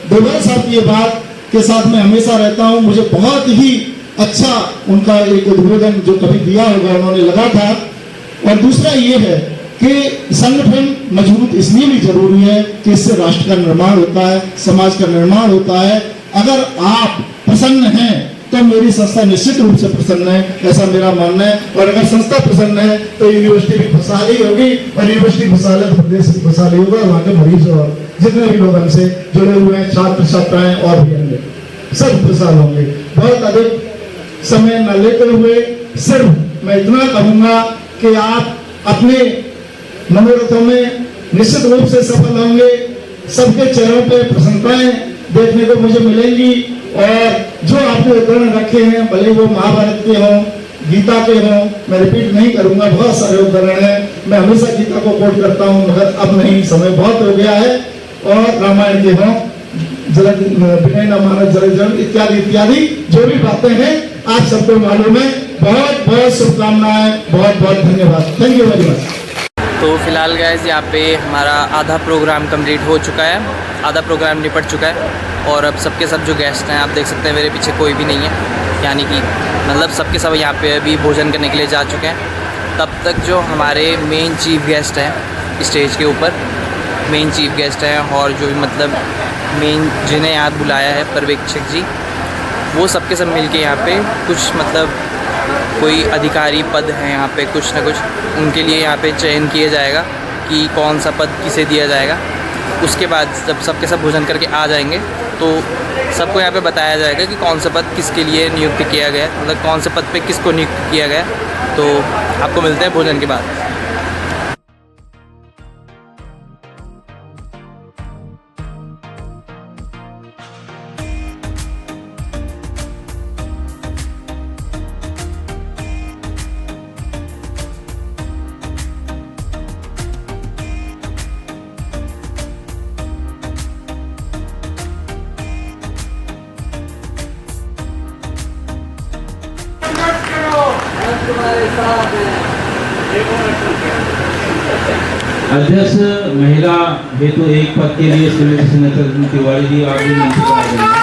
C: डोभाल साहब की ये बात के साथ मैं हमेशा रहता हूं। मुझे बहुत ही अच्छा उनका एक उद्बोधन जो कभी दिया होगा उन्होंने लगा था। और दूसरा ये है कि संगठन मजबूत इसलिए भी जरूरी है कि इससे राष्ट्र का निर्माण होता है, समाज का निर्माण होता है। अगर आप प्रसन्न हैं तो मेरी संस्था निश्चित रूप से प्रसन्न है, ऐसा मेरा मानना है। और अगर संस्था प्रसन्न है तो यूनिवर्सिटी भी खुशहाली होगी, और यूनिवर्सिटी खुशहाल है तो प्रदेश भी खुशहाली होगा, वहाँ के मरीज और जितने भी लोग हमसे जुड़े हुए हैं, छात्र छात्राएं और भी होंगे, सब खुशहाल होंगे। बहुत अधिक समय न लेते हुए सिर्फ मैं इतना कहूंगा कि आप अपने मनोरथों में निश्चित रूप से सफल होंगे। सबके चेहरों पर प्रसन्नताएं देखने को मुझे मिलेंगी। और जो आपने उदाहरण रखे हैं, भले वो महाभारत के हों, गीता के हों, मैं रिपीट नहीं करूंगा, बहुत सारे उदाहरण हैं। मैं हमेशा गीता को कोट करता हूं, मगर अब नहीं, समय बहुत हो गया है। और रामायण के हों, विनय न मानव जल जल इत्यादि इत्यादि जो भी बातें हैं आप सबको मालूम है। बहुत बहुत शुभकामनाएं, बहुत बहुत धन्यवाद। Thank you very much.
A: तो फिलहाल गाइस यहाँ पे हमारा आधा प्रोग्राम कंप्लीट हो चुका है, आधा प्रोग्राम निपट चुका है। और अब सबके सब जो गेस्ट हैं, आप देख सकते हैं मेरे पीछे कोई भी नहीं है, यानी कि मतलब सबके सब यहाँ पे अभी भोजन करने के लिए जा चुके हैं। तब तक जो हमारे मेन चीफ गेस्ट हैं स्टेज के ऊपर, मेन चीफ गेस्ट हैं और जो भी मतलब मेन जिन्हें यहाँ बुलाया है पर्यवेक्षक जी, वो सबके सब मिलके यहाँ पे कुछ मतलब कोई अधिकारी पद हैं यहाँ पे, कुछ ना कुछ उनके लिए यहाँ पे चयन किया जाएगा कि कौन सा पद किसे दिया जाएगा। उसके बाद जब सबके सब भोजन करके आ जाएंगे तो सबको यहाँ पे बताया जाएगा कि कौन सा पद किसके लिए नियुक्त किया गया, मतलब कौन से पद पे किसको नियुक्त किया गया। तो आपको मिलते हैं भोजन के बाद।
M: अध्यक्ष महिला हेतु एक पद के लिए श्रीमती सुनीता तिवारी जी आप भी मंच पर आ जाएंगे।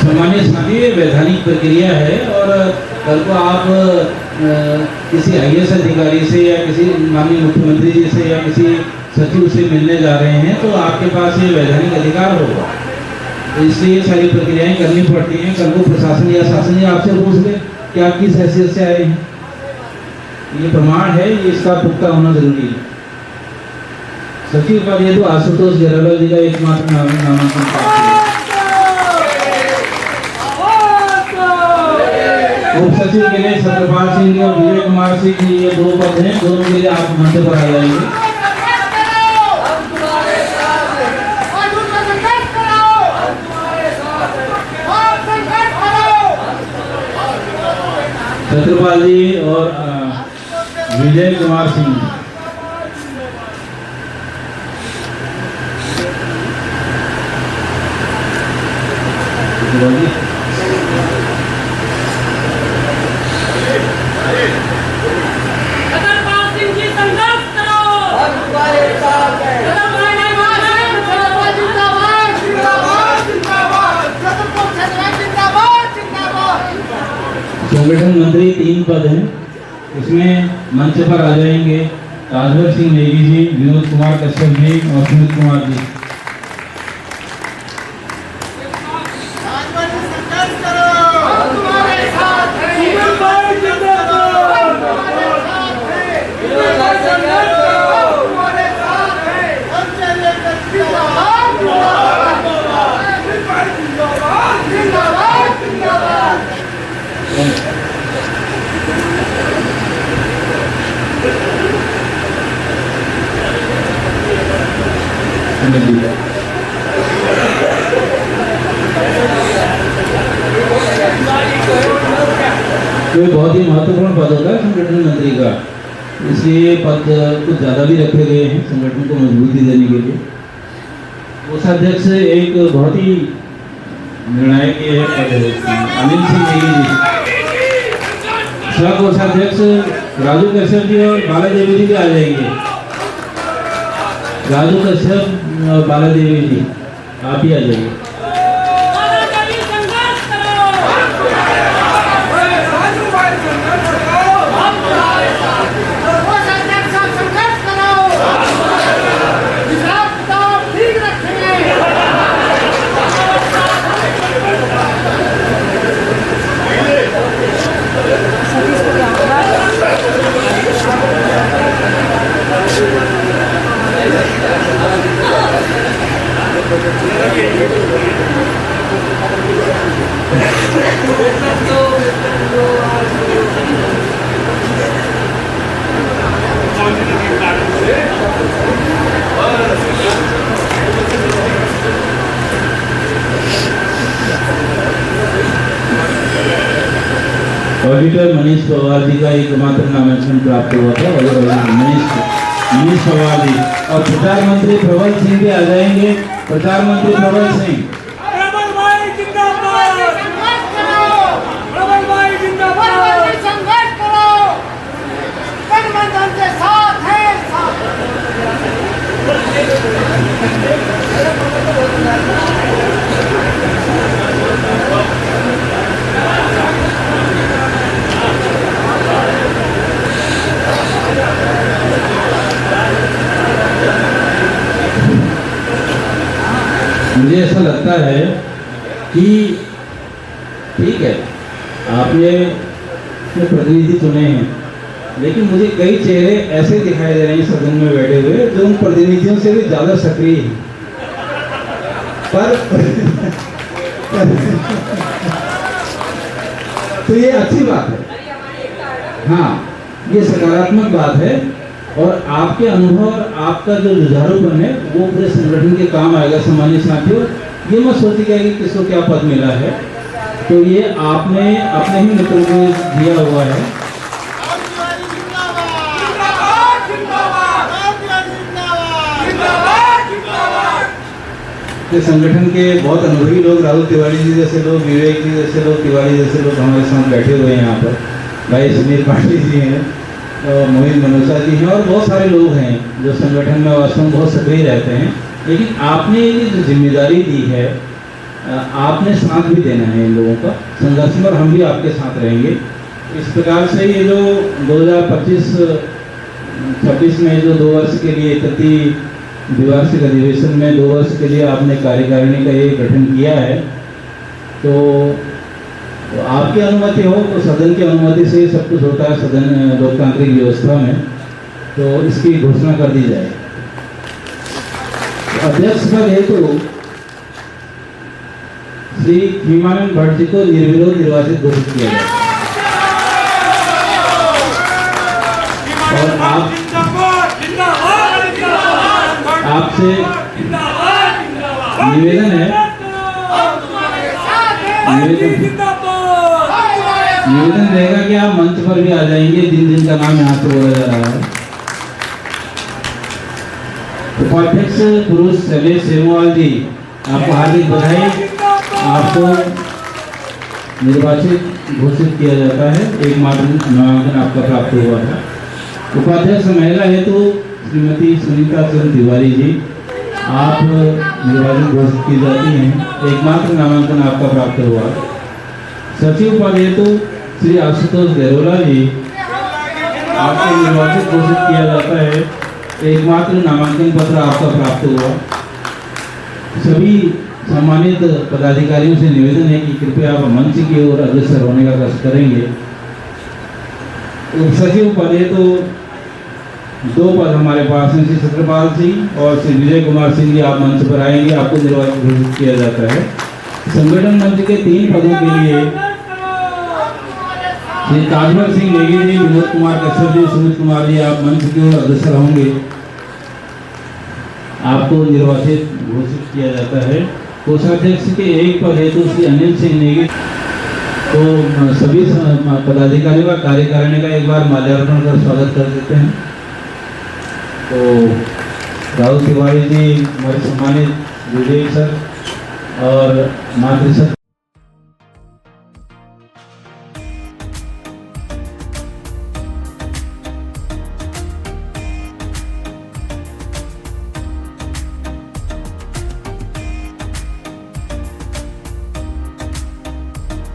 M: सामान्य साथी वैधानिक प्रक्रिया है और कल को आप किसी IAS अधिकारी से या किसी माननीय मुख्यमंत्री जी से या किसी सचिव से मिलने जा रहे हैं तो आपके पास ये वैधानिक अधिकार होगा। तो इसलिए सारी प्रक्रियाएं करनी पड़ती हैं। कल को प्रशासन या शासन या आपसे पूछ ले कि आप किस हैसियत से आए हैं, ये प्रमाण है, ये इसका पुख्ता होना जरूरी है। सचिव पद ये तो आशुतोष गहलोत जी का एकमात्र नामांकन प्राप्त है। उप सचिव के लिए सत्यपाल सिंह और विजय कुमार सिंह जी ये दो पद हैं, दोनों के लिए आप मंच पर आ जाएंगे। सत्यपाल जी और विजय कुमार सिंह। संगठन मंत्री 3 पद हैं, इसमें मंच पर आ जाएंगे राजभर सिंह नेगी जी, विनोद कुमार कश्यप जी और सुमित कुमार जी। सुनील जी। ये बहुत ही महत्वपूर्ण पद होता है संगठन मंत्री का, इसलिए पद कुछ ज़्यादा भी रखे गए हैं संगठन को मजबूती देने के लिए। कोषाध्यक्ष एक बहुत ही निर्णायक ये है पद है, अनिल सिंह नेगी जी। सह कोषाध्यक्ष राजू कश्यप जी और बाला देवी जी भी आ जाएंगे। राजू कश्यप और बाला देवी जी आप ही आ जाइए। ऑडिटर मनीष पवार जी का एकमात्र नामांकन प्राप्त हुआ था और मनीष पवार जी और प्रचार मंत्री प्रबल सिंह भी आ जाएंगे। प्रचार मंत्री प्रबल सिंह। मुझे ऐसा लगता है कि ठीक है आपने प्रतिनिधि चुने हैं, लेकिन मुझे कई चेहरे ऐसे दिखाई दे रहे हैं सदन में बैठे हुए जो उन प्रतिनिधियों से भी ज़्यादा सक्रिय हैं। पर तो ये अच्छी बात है, हाँ ये सकारात्मक बात है और आपके अनुभव और आपका जो जुझारूपन है वो पूरे संगठन के काम आएगा। सम्मानित साथियों, ये मत सोचिएगा कि किसको क्या पद मिला है, तो ये आपने अपने ही मित्रों को दिया हुआ है। के संगठन के बहुत अनुभवी लोग, राहुल तिवारी जी जैसे लोग, विवेक जी जैसे लोग, तिवारी जैसे लोग हमारे साथ बैठे हुए हैं यहाँ पर। भाई सुनील पाटिल जी हैं, मोहित मनोसा जी हैं और बहुत सारे लोग हैं जो संगठन में वास्तव में बहुत सक्रिय रहते हैं। लेकिन आपने ये जो जिम्मेदारी दी है, आपने साथ भी देना है इन लोगों का संघर्ष में और हम भी आपके साथ रहेंगे। इस प्रकार से ये जो 2025-26 में जो 2 वर्ष के लिए प्रति द्विवार्षिक अधिवेशन में 2 वर्ष के लिए आपने कार्यकारिणी का ये गठन किया है, तो आपकी अनुमति हो तो सदन की अनुमति से सब कुछ होता है सदन लोकतांत्रिक व्यवस्था में, तो इसकी घोषणा कर दी जाए। अध्यक्ष पद हेतु श्री भीमानंद भट्ट जी को निर्विरोध निर्वाचित घोषित किया जाए। और आपसे निवेदन है, निवेदन रहेगा कि आप मंच पर भी आ जाएंगे जिन का नाम यहाँ से बोला जा रहा है। उपाध्यक्ष पुरुष शैलेश सेमवाल जी, आपको हार्दिक बधाई। आपको निर्वाचित घोषित किया जाता है, एकमात्र नामांकन आपका प्राप्त हुआ था। उपाध्यक्ष महिला हेतु श्रीमती सुनीता चंद्र तिवारी जी, आप निर्वाचित घोषित की जाती हैं, एकमात्र नामांकन आपका प्राप्त हुआ। सचिव पद हेतु श्री आशुतोष गहलोला जी, आपको निर्वाचित घोषित किया जाता है, एकमात्र नामांकन पत्र आपका प्राप्त हुआ। सभी सम्मानित पदाधिकारियों से निवेदन है कि कृपया आप मंच की ओर अग्रसर होने का कष्ट करेंगे। उप सचिव पद हेतु 2 पद हमारे पास हैं, श्री सत्यपाल सिंह और श्री विजय कुमार सिंह जी, आप मंच पर आएंगे, आपको निर्वाचित घोषित किया जाता है। संगठन मंच के 3 पदों के लिए श्री ताजवर सिंह नेगी जी, विनोद कुमार कश्यप जी, सुमित कुमार जी, आप मंच की ओर अग्रसर होंगे। आपको निर्वाचित घोषित किया जाता है। कोषाध्यक्ष के एक पद हेतु श्री अनिल सिंह नेगी तो सभी पदाधिकारियों का कार्यकारिणी का एक बार माल्यार्पण कर स्वागत कर देते हैं। तो राहुल तिवारी जी, हमारे सम्मानित विजय सर और मातृ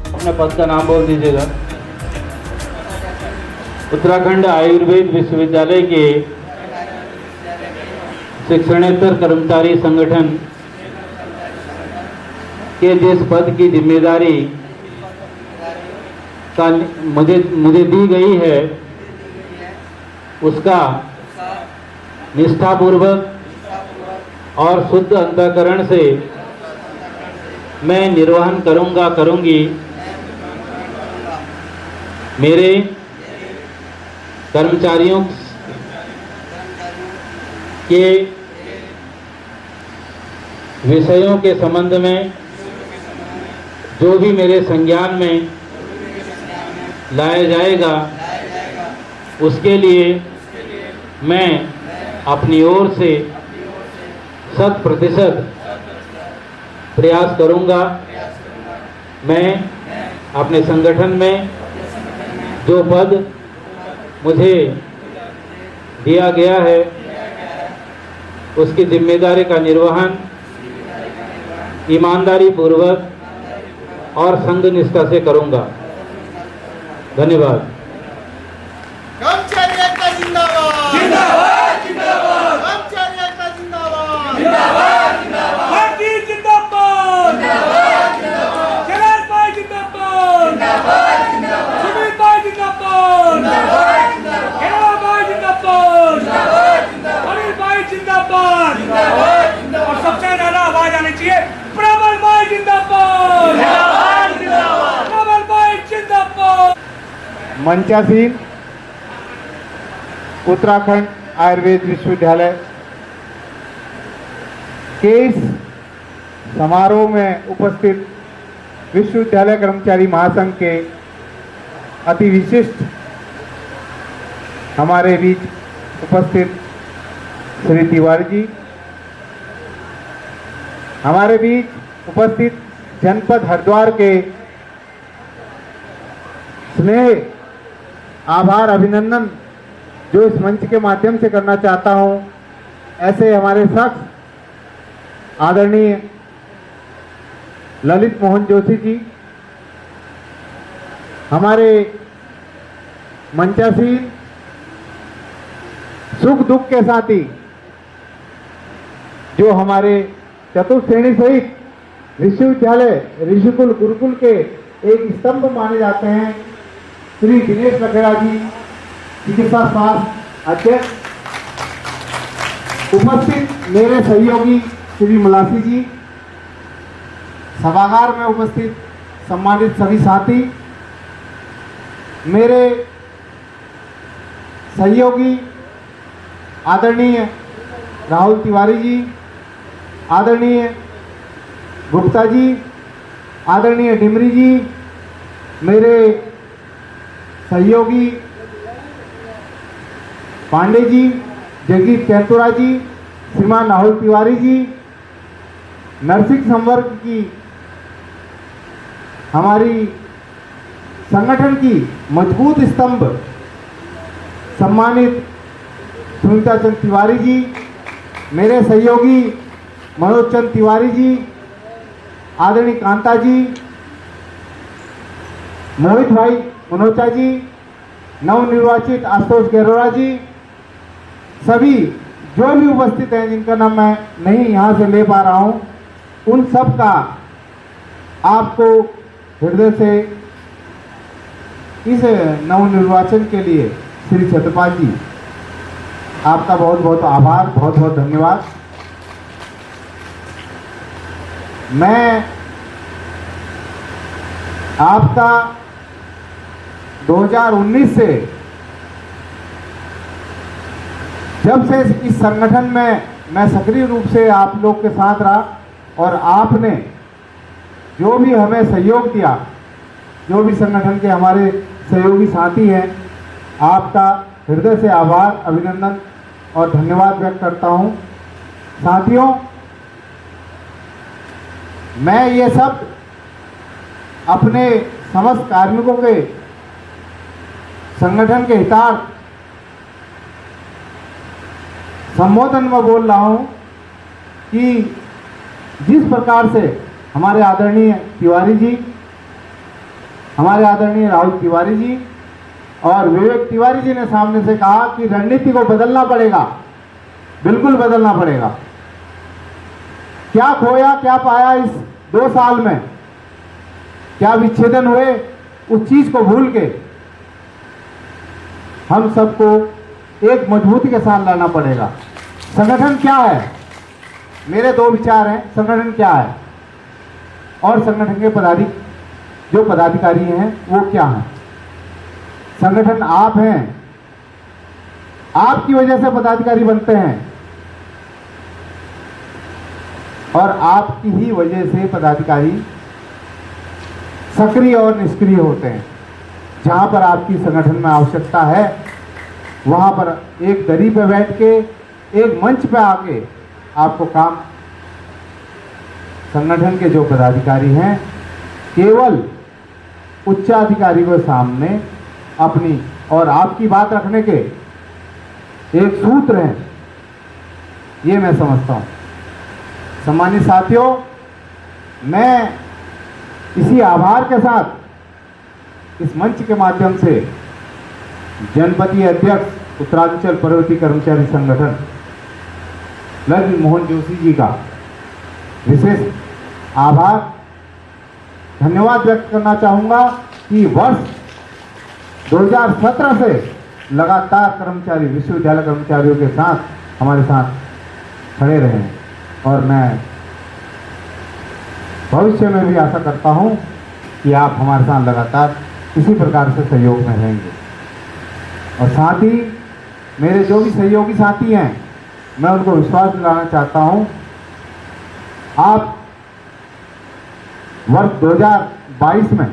N: अपने पद का नाम बोल दीजिएगा। उत्तराखंड आयुर्वेद विश्वविद्यालय के शिक्षणेतर कर्मचारी संगठन के जिस पद की जिम्मेदारी का मुझे दी गई है उसका निष्ठापूर्वक और शुद्ध अंतःकरण से मैं निर्वहन करूंगी। मेरे कर्मचारियों के विषयों के संबंध में जो भी मेरे संज्ञान में लाया जाएगा उसके लिए मैं अपनी ओर से 100% प्रयास करूंगा। मैं अपने संगठन में जो पद मुझे दिया गया है उसकी जिम्मेदारी का निर्वहन ईमानदारी पूर्वक और संघ निष्ठा से करूंगा। धन्यवाद।
O: कर्मचारी एकता जिंदाबाद जिंदाबाद जिंदाबाद। कर्मचारी एकता जिंदाबाद जिंदाबाद जिंदाबाद। भारतीय जिंदाबाद जिंदाबाद जिंदाबाद। शरद भाई जिंदाबाद जिंदाबाद जिंदाबाद। सुमित भाई जिंदाबाद जिंदाबाद जिंदाबाद। हेरा भाई जिंदाबाद जिंदाबाद जिंदाबाद। अनिल भाई जिंदाबाद जिंदाबाद जिंदाबाद। और सबसे ज्यादा आवाज आनी चाहिए प्रबल भाई जिंदाबाद जिंदाबाद जिंदाबाद। प्रबल भाई जिंदाबाद।
P: मंचासीन उत्तराखंड आयुर्वेद विश्वविद्यालय के इस समारोह में उपस्थित विश्वविद्यालय कर्मचारी महासंघ के अति विशिष्ट हमारे बीच उपस्थित श्री तिवारी जी, हमारे बीच उपस्थित जनपद हरिद्वार के स्नेह आभार अभिनंदन जो इस मंच के माध्यम से करना चाहता हूं, ऐसे हमारे शख्स आदरणीय ललित मोहन जोशी जी, हमारे मंचासीन सुख दुख के साथी जो हमारे चतुर्थ श्रेणी सहित विश्वविद्यालय ऋषिकुल गुरुकुल के एक स्तंभ माने जाते हैं, श्री दिनेश लखेड़ा जी, चिकित्सा शास्त्र अध्यक्ष, उपस्थित मेरे सहयोगी श्री मलासी जी, सभागार में उपस्थित सम्मानित सभी साथी, मेरे सहयोगी आदरणीय राहुल तिवारी जी, आदरणीय गुप्ता जी, आदरणीय डिमरी जी, मेरे सहयोगी पांडे जी, जगदीप कैंतुरा जी, श्रीमान राहुल तिवारी जी, नर्सिंग संवर्ग की हमारी संगठन की मजबूत स्तंभ सम्मानित सुनीता चंद तिवारी जी, मेरे सहयोगी मनोज चंद तिवारी जी, आदरणीय कांता जी, मोहित भाई मनोचा जी, नवनिर्वाचित आशुतोष गहलोत जी, सभी जो भी उपस्थित हैं जिनका नाम मैं नहीं यहाँ से ले पा रहा हूँ, उन सब का आपको हृदय से इस नवनिर्वाचन के लिए श्री छत्रपाल जी आपका बहुत बहुत आभार, बहुत बहुत धन्यवाद। मैं आपका 2019 से जब से इस संगठन में मैं सक्रिय रूप से आप लोग के साथ रहा और आपने जो भी हमें सहयोग दिया, जो भी संगठन के हमारे सहयोगी साथी हैं, आपका हृदय से आभार, अभिनंदन और धन्यवाद व्यक्त करता हूं। साथियों, मैं ये सब अपने समस्त कार्मिकों के संगठन के हितार्थ संबोधन में बोल रहा हूं कि जिस प्रकार से हमारे आदरणीय तिवारी जी, हमारे आदरणीय राहुल तिवारी जी और विवेक तिवारी जी ने सामने से कहा कि रणनीति को बदलना पड़ेगा, बिल्कुल बदलना पड़ेगा। क्या खोया क्या पाया इस 2 साल में, क्या विच्छेदन हुए, उस चीज को भूल के हम सबको एक मजबूती के साथ लाना पड़ेगा। संगठन क्या है, मेरे 2 विचार हैं। संगठन क्या है और संगठन के जो पदाधिकारी हैं वो क्या हैं। संगठन आप हैं, आपकी वजह से पदाधिकारी बनते हैं और आपकी ही वजह से पदाधिकारी सक्रिय और निष्क्रिय होते हैं। जहां पर आपकी संगठन में आवश्यकता है वहां पर एक दरी पे बैठ के, एक मंच पे आके आपको काम, संगठन के जो पदाधिकारी हैं केवल उच्चाधिकारी के सामने अपनी और आपकी बात रखने के एक सूत्र हैं, ये मैं समझता हूं। सम्मानित साथियों, मैं इसी आभार के साथ इस मंच के माध्यम से जनपदीय अध्यक्ष उत्तरांचल पर्वतीय कर्मचारी संगठन ललित मोहन जोशी जी का विशेष आभार, धन्यवाद व्यक्त करना चाहूँगा कि वर्ष 2017 से लगातार कर्मचारी, विश्वविद्यालय कर्मचारियों के साथ हमारे साथ खड़े रहे हैं और मैं भविष्य में भी आशा करता हूं कि आप हमारे साथ लगातार इसी प्रकार से सहयोग में रहेंगे। और साथ ही मेरे जो भी सहयोगी साथी हैं, मैं उनको विश्वास दिलाना चाहता हूं, आप वर्ष 2022 में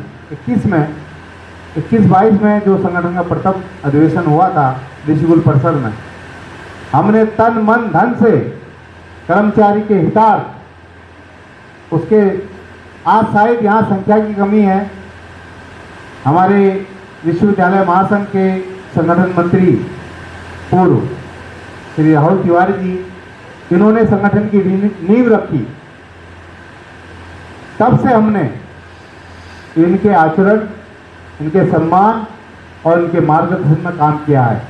P: 21-22 में जो संगठन का प्रथम अधिवेशन हुआ था ऋषिकुल परिसर में, हमने तन मन धन से कर्मचारी के हितार्थ, उसके आज शायद यहाँ संख्या की कमी है, हमारे विश्वविद्यालय महासंघ के संगठन मंत्री पूर्व श्री राहुल तिवारी जी, इन्होंने संगठन की नींव रखी, तब से हमने इनके आचरण, इनके सम्मान और इनके मार्गदर्शन में काम किया है।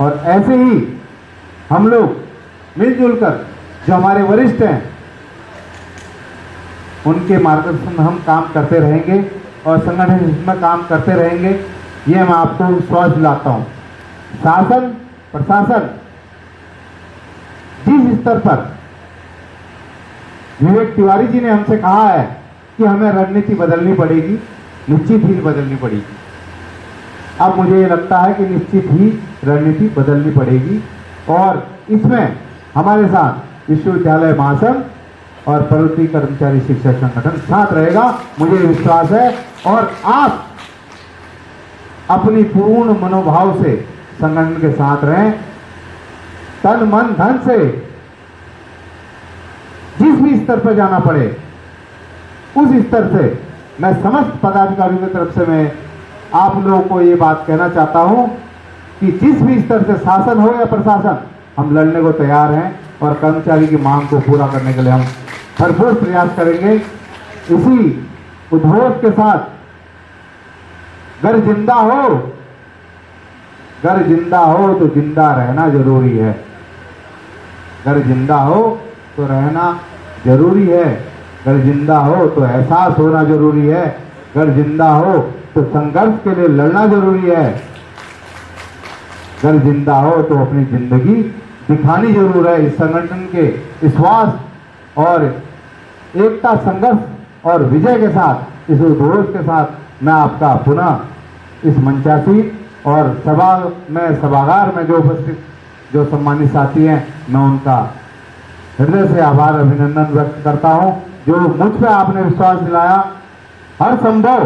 P: और ऐसे ही हम लोग मिलजुल कर जो हमारे वरिष्ठ हैं उनके मार्गदर्शन में हम काम करते रहेंगे और संगठन इसमें काम करते रहेंगे, ये मैं आपको विश्वास दिलाता हूँ। शासन प्रशासन जिस स्तर पर विवेक तिवारी जी ने हमसे कहा है कि हमें रणनीति बदलनी पड़ेगी, निश्चित ही बदलनी पड़ेगी। अब मुझे ये लगता है कि निश्चित ही रणनीति बदलनी पड़ेगी और इसमें हमारे साथ विश्वविद्यालय महासंघ और पर्वतीय कर्मचारी शिक्षक संगठन साथ रहेगा, मुझे विश्वास है। और आप अपनी पूर्ण मनोभाव से संगठन के साथ रहें, तन मन धन से जिस भी स्तर पर जाना पड़े उस स्तर से मैं समस्त पदाधिकारियों की तरफ से मैं आप लोगों को ये बात कहना चाहता हूं कि जिस भी स्तर से शासन हो या प्रशासन, हम लड़ने को तैयार हैं और कर्मचारी की मांग को पूरा करने के लिए हम भरपूर प्रयास करेंगे। इसी उद्घोष के साथ घर जिंदा हो तो जिंदा रहना जरूरी है, घर जिंदा हो तो रहना जरूरी है, घर जिंदा हो तो एहसास होना जरूरी है, घर जिंदा हो तो संघर्ष के लिए लड़ना जरूरी है, घर जिंदा हो तो अपनी जिंदगी दिखानी जरूर है। इस संगठन के विश्वास और एकता, संघर्ष और विजय के साथ, इस उद्घोष के साथ मैं आपका पुनः इस मंचासीन और सभागार में जो उपस्थित जो सम्मानित साथी हैं, मैं उनका हृदय से आभार अभिनंदन व्यक्त करता हूं। जो मुझ पे आपने विश्वास दिलाया, हर संभव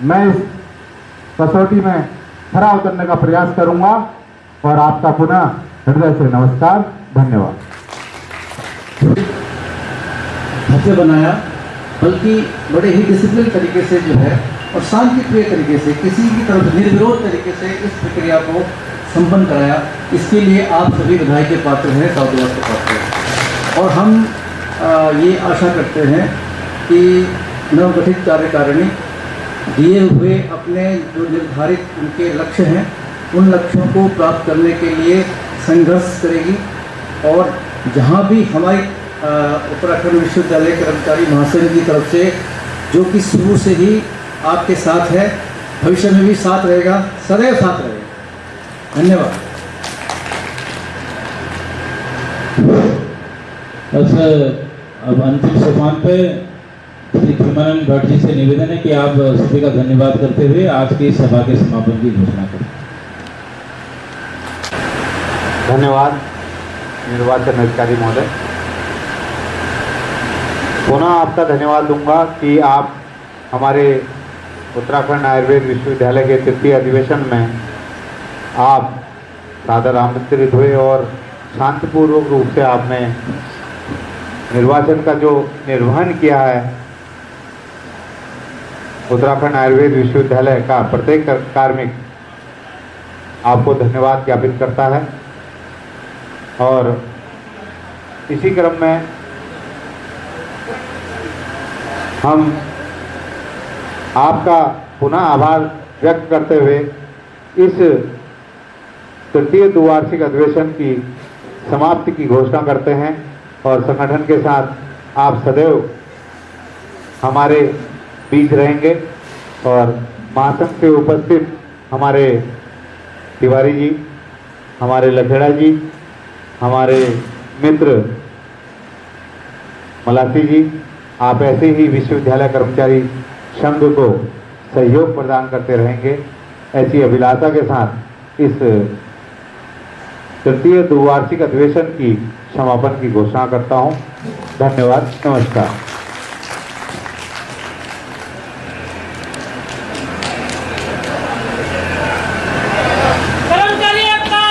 P: मैं इस कसौटी में खरा उतरने का प्रयास करूंगा। और आपका पुनः हृदय से नमस्कार, धन्यवाद।
Q: ढांचे बनाया, बल्कि बड़े ही डिसिप्लिन तरीके से जो है और शांतिप्रिय तरीके से, किसी की तरफ निर्विरोध तरीके से इस प्रक्रिया को संपन्न कराया। इसके लिए आप सभी बधाई के पात्र हैं, साधुवाद के पात्र हैं। और हम ये आशा करते हैं कि नवगठित कार्यकारिणी दिए हुए अपने जो निर्धारित उनके लक्ष्य हैं, उन लक्ष्यों को प्राप्त करने के लिए संघर्ष करेगी। और जहाँ भी हमारी उत्तराखंड विश्वविद्यालय कर्मचारी महासंघ की तरफ से, जो कि शुरू से ही आपके साथ है, भविष्य में भी साथ रहेगा, सदैव साथ रहेगा। धन्यवाद।
N: बस अब अंतिम सोपान पे श्री खीमानंद भट्ट जी से निवेदन है कि आप सभी का धन्यवाद करते हुए आज की सभा के समापन की घोषणा करें।
P: धन्यवाद निर्वाचन अधिकारी महोदय। पुनः आपका धन्यवाद दूंगा कि आप हमारे उत्तराखंड आयुर्वेद विश्वविद्यालय के तृतीय अधिवेशन में आप सादर आमंत्रित हुए और शांतिपूर्वक रूप से आपने निर्वाचन का जो निर्वहन किया है। उत्तराखंड आयुर्वेद विश्वविद्यालय का प्रत्येक कार्मिक आपको धन्यवाद ज्ञापित करता है। और इसी क्रम में हम आपका पुनः आभार व्यक्त करते हुए इस तृतीय द्विवार्षिक अधिवेशन की समाप्ति की घोषणा करते हैं। और संगठन के साथ आप सदैव हमारे बीच रहेंगे। और महासंघ से उपस्थित हमारे तिवारी जी, हमारे लखेड़ा जी, हमारे मित्र मलासी जी, आप ऐसे ही विश्वविद्यालय कर्मचारी संघ को सहयोग प्रदान करते रहेंगे, ऐसी अभिलाषा के साथ इस तृतीय द्विवार्षिक अधिवेशन की समापन की घोषणा करता हूं। धन्यवाद, नमस्कार।
O: कर्मचारी एकता,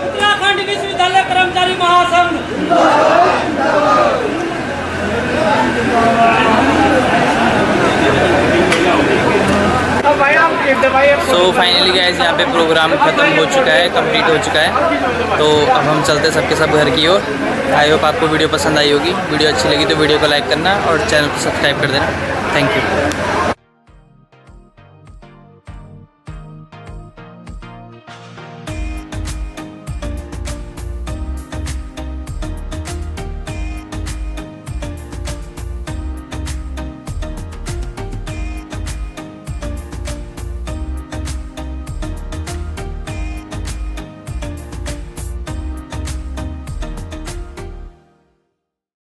O: उत्तराखंड विश्वविद्यालय कर्मचारी महासंघ।
A: सो फाइनली गाइस यहाँ पे प्रोग्राम ख़त्म हो चुका है, कंप्लीट हो चुका है। तो अब हम चलते सबके सब घर की ओर। आई होप आपको वीडियो पसंद आई होगी। वीडियो अच्छी लगी तो वीडियो को लाइक करना और चैनल को सब्सक्राइब कर देना। Thank you.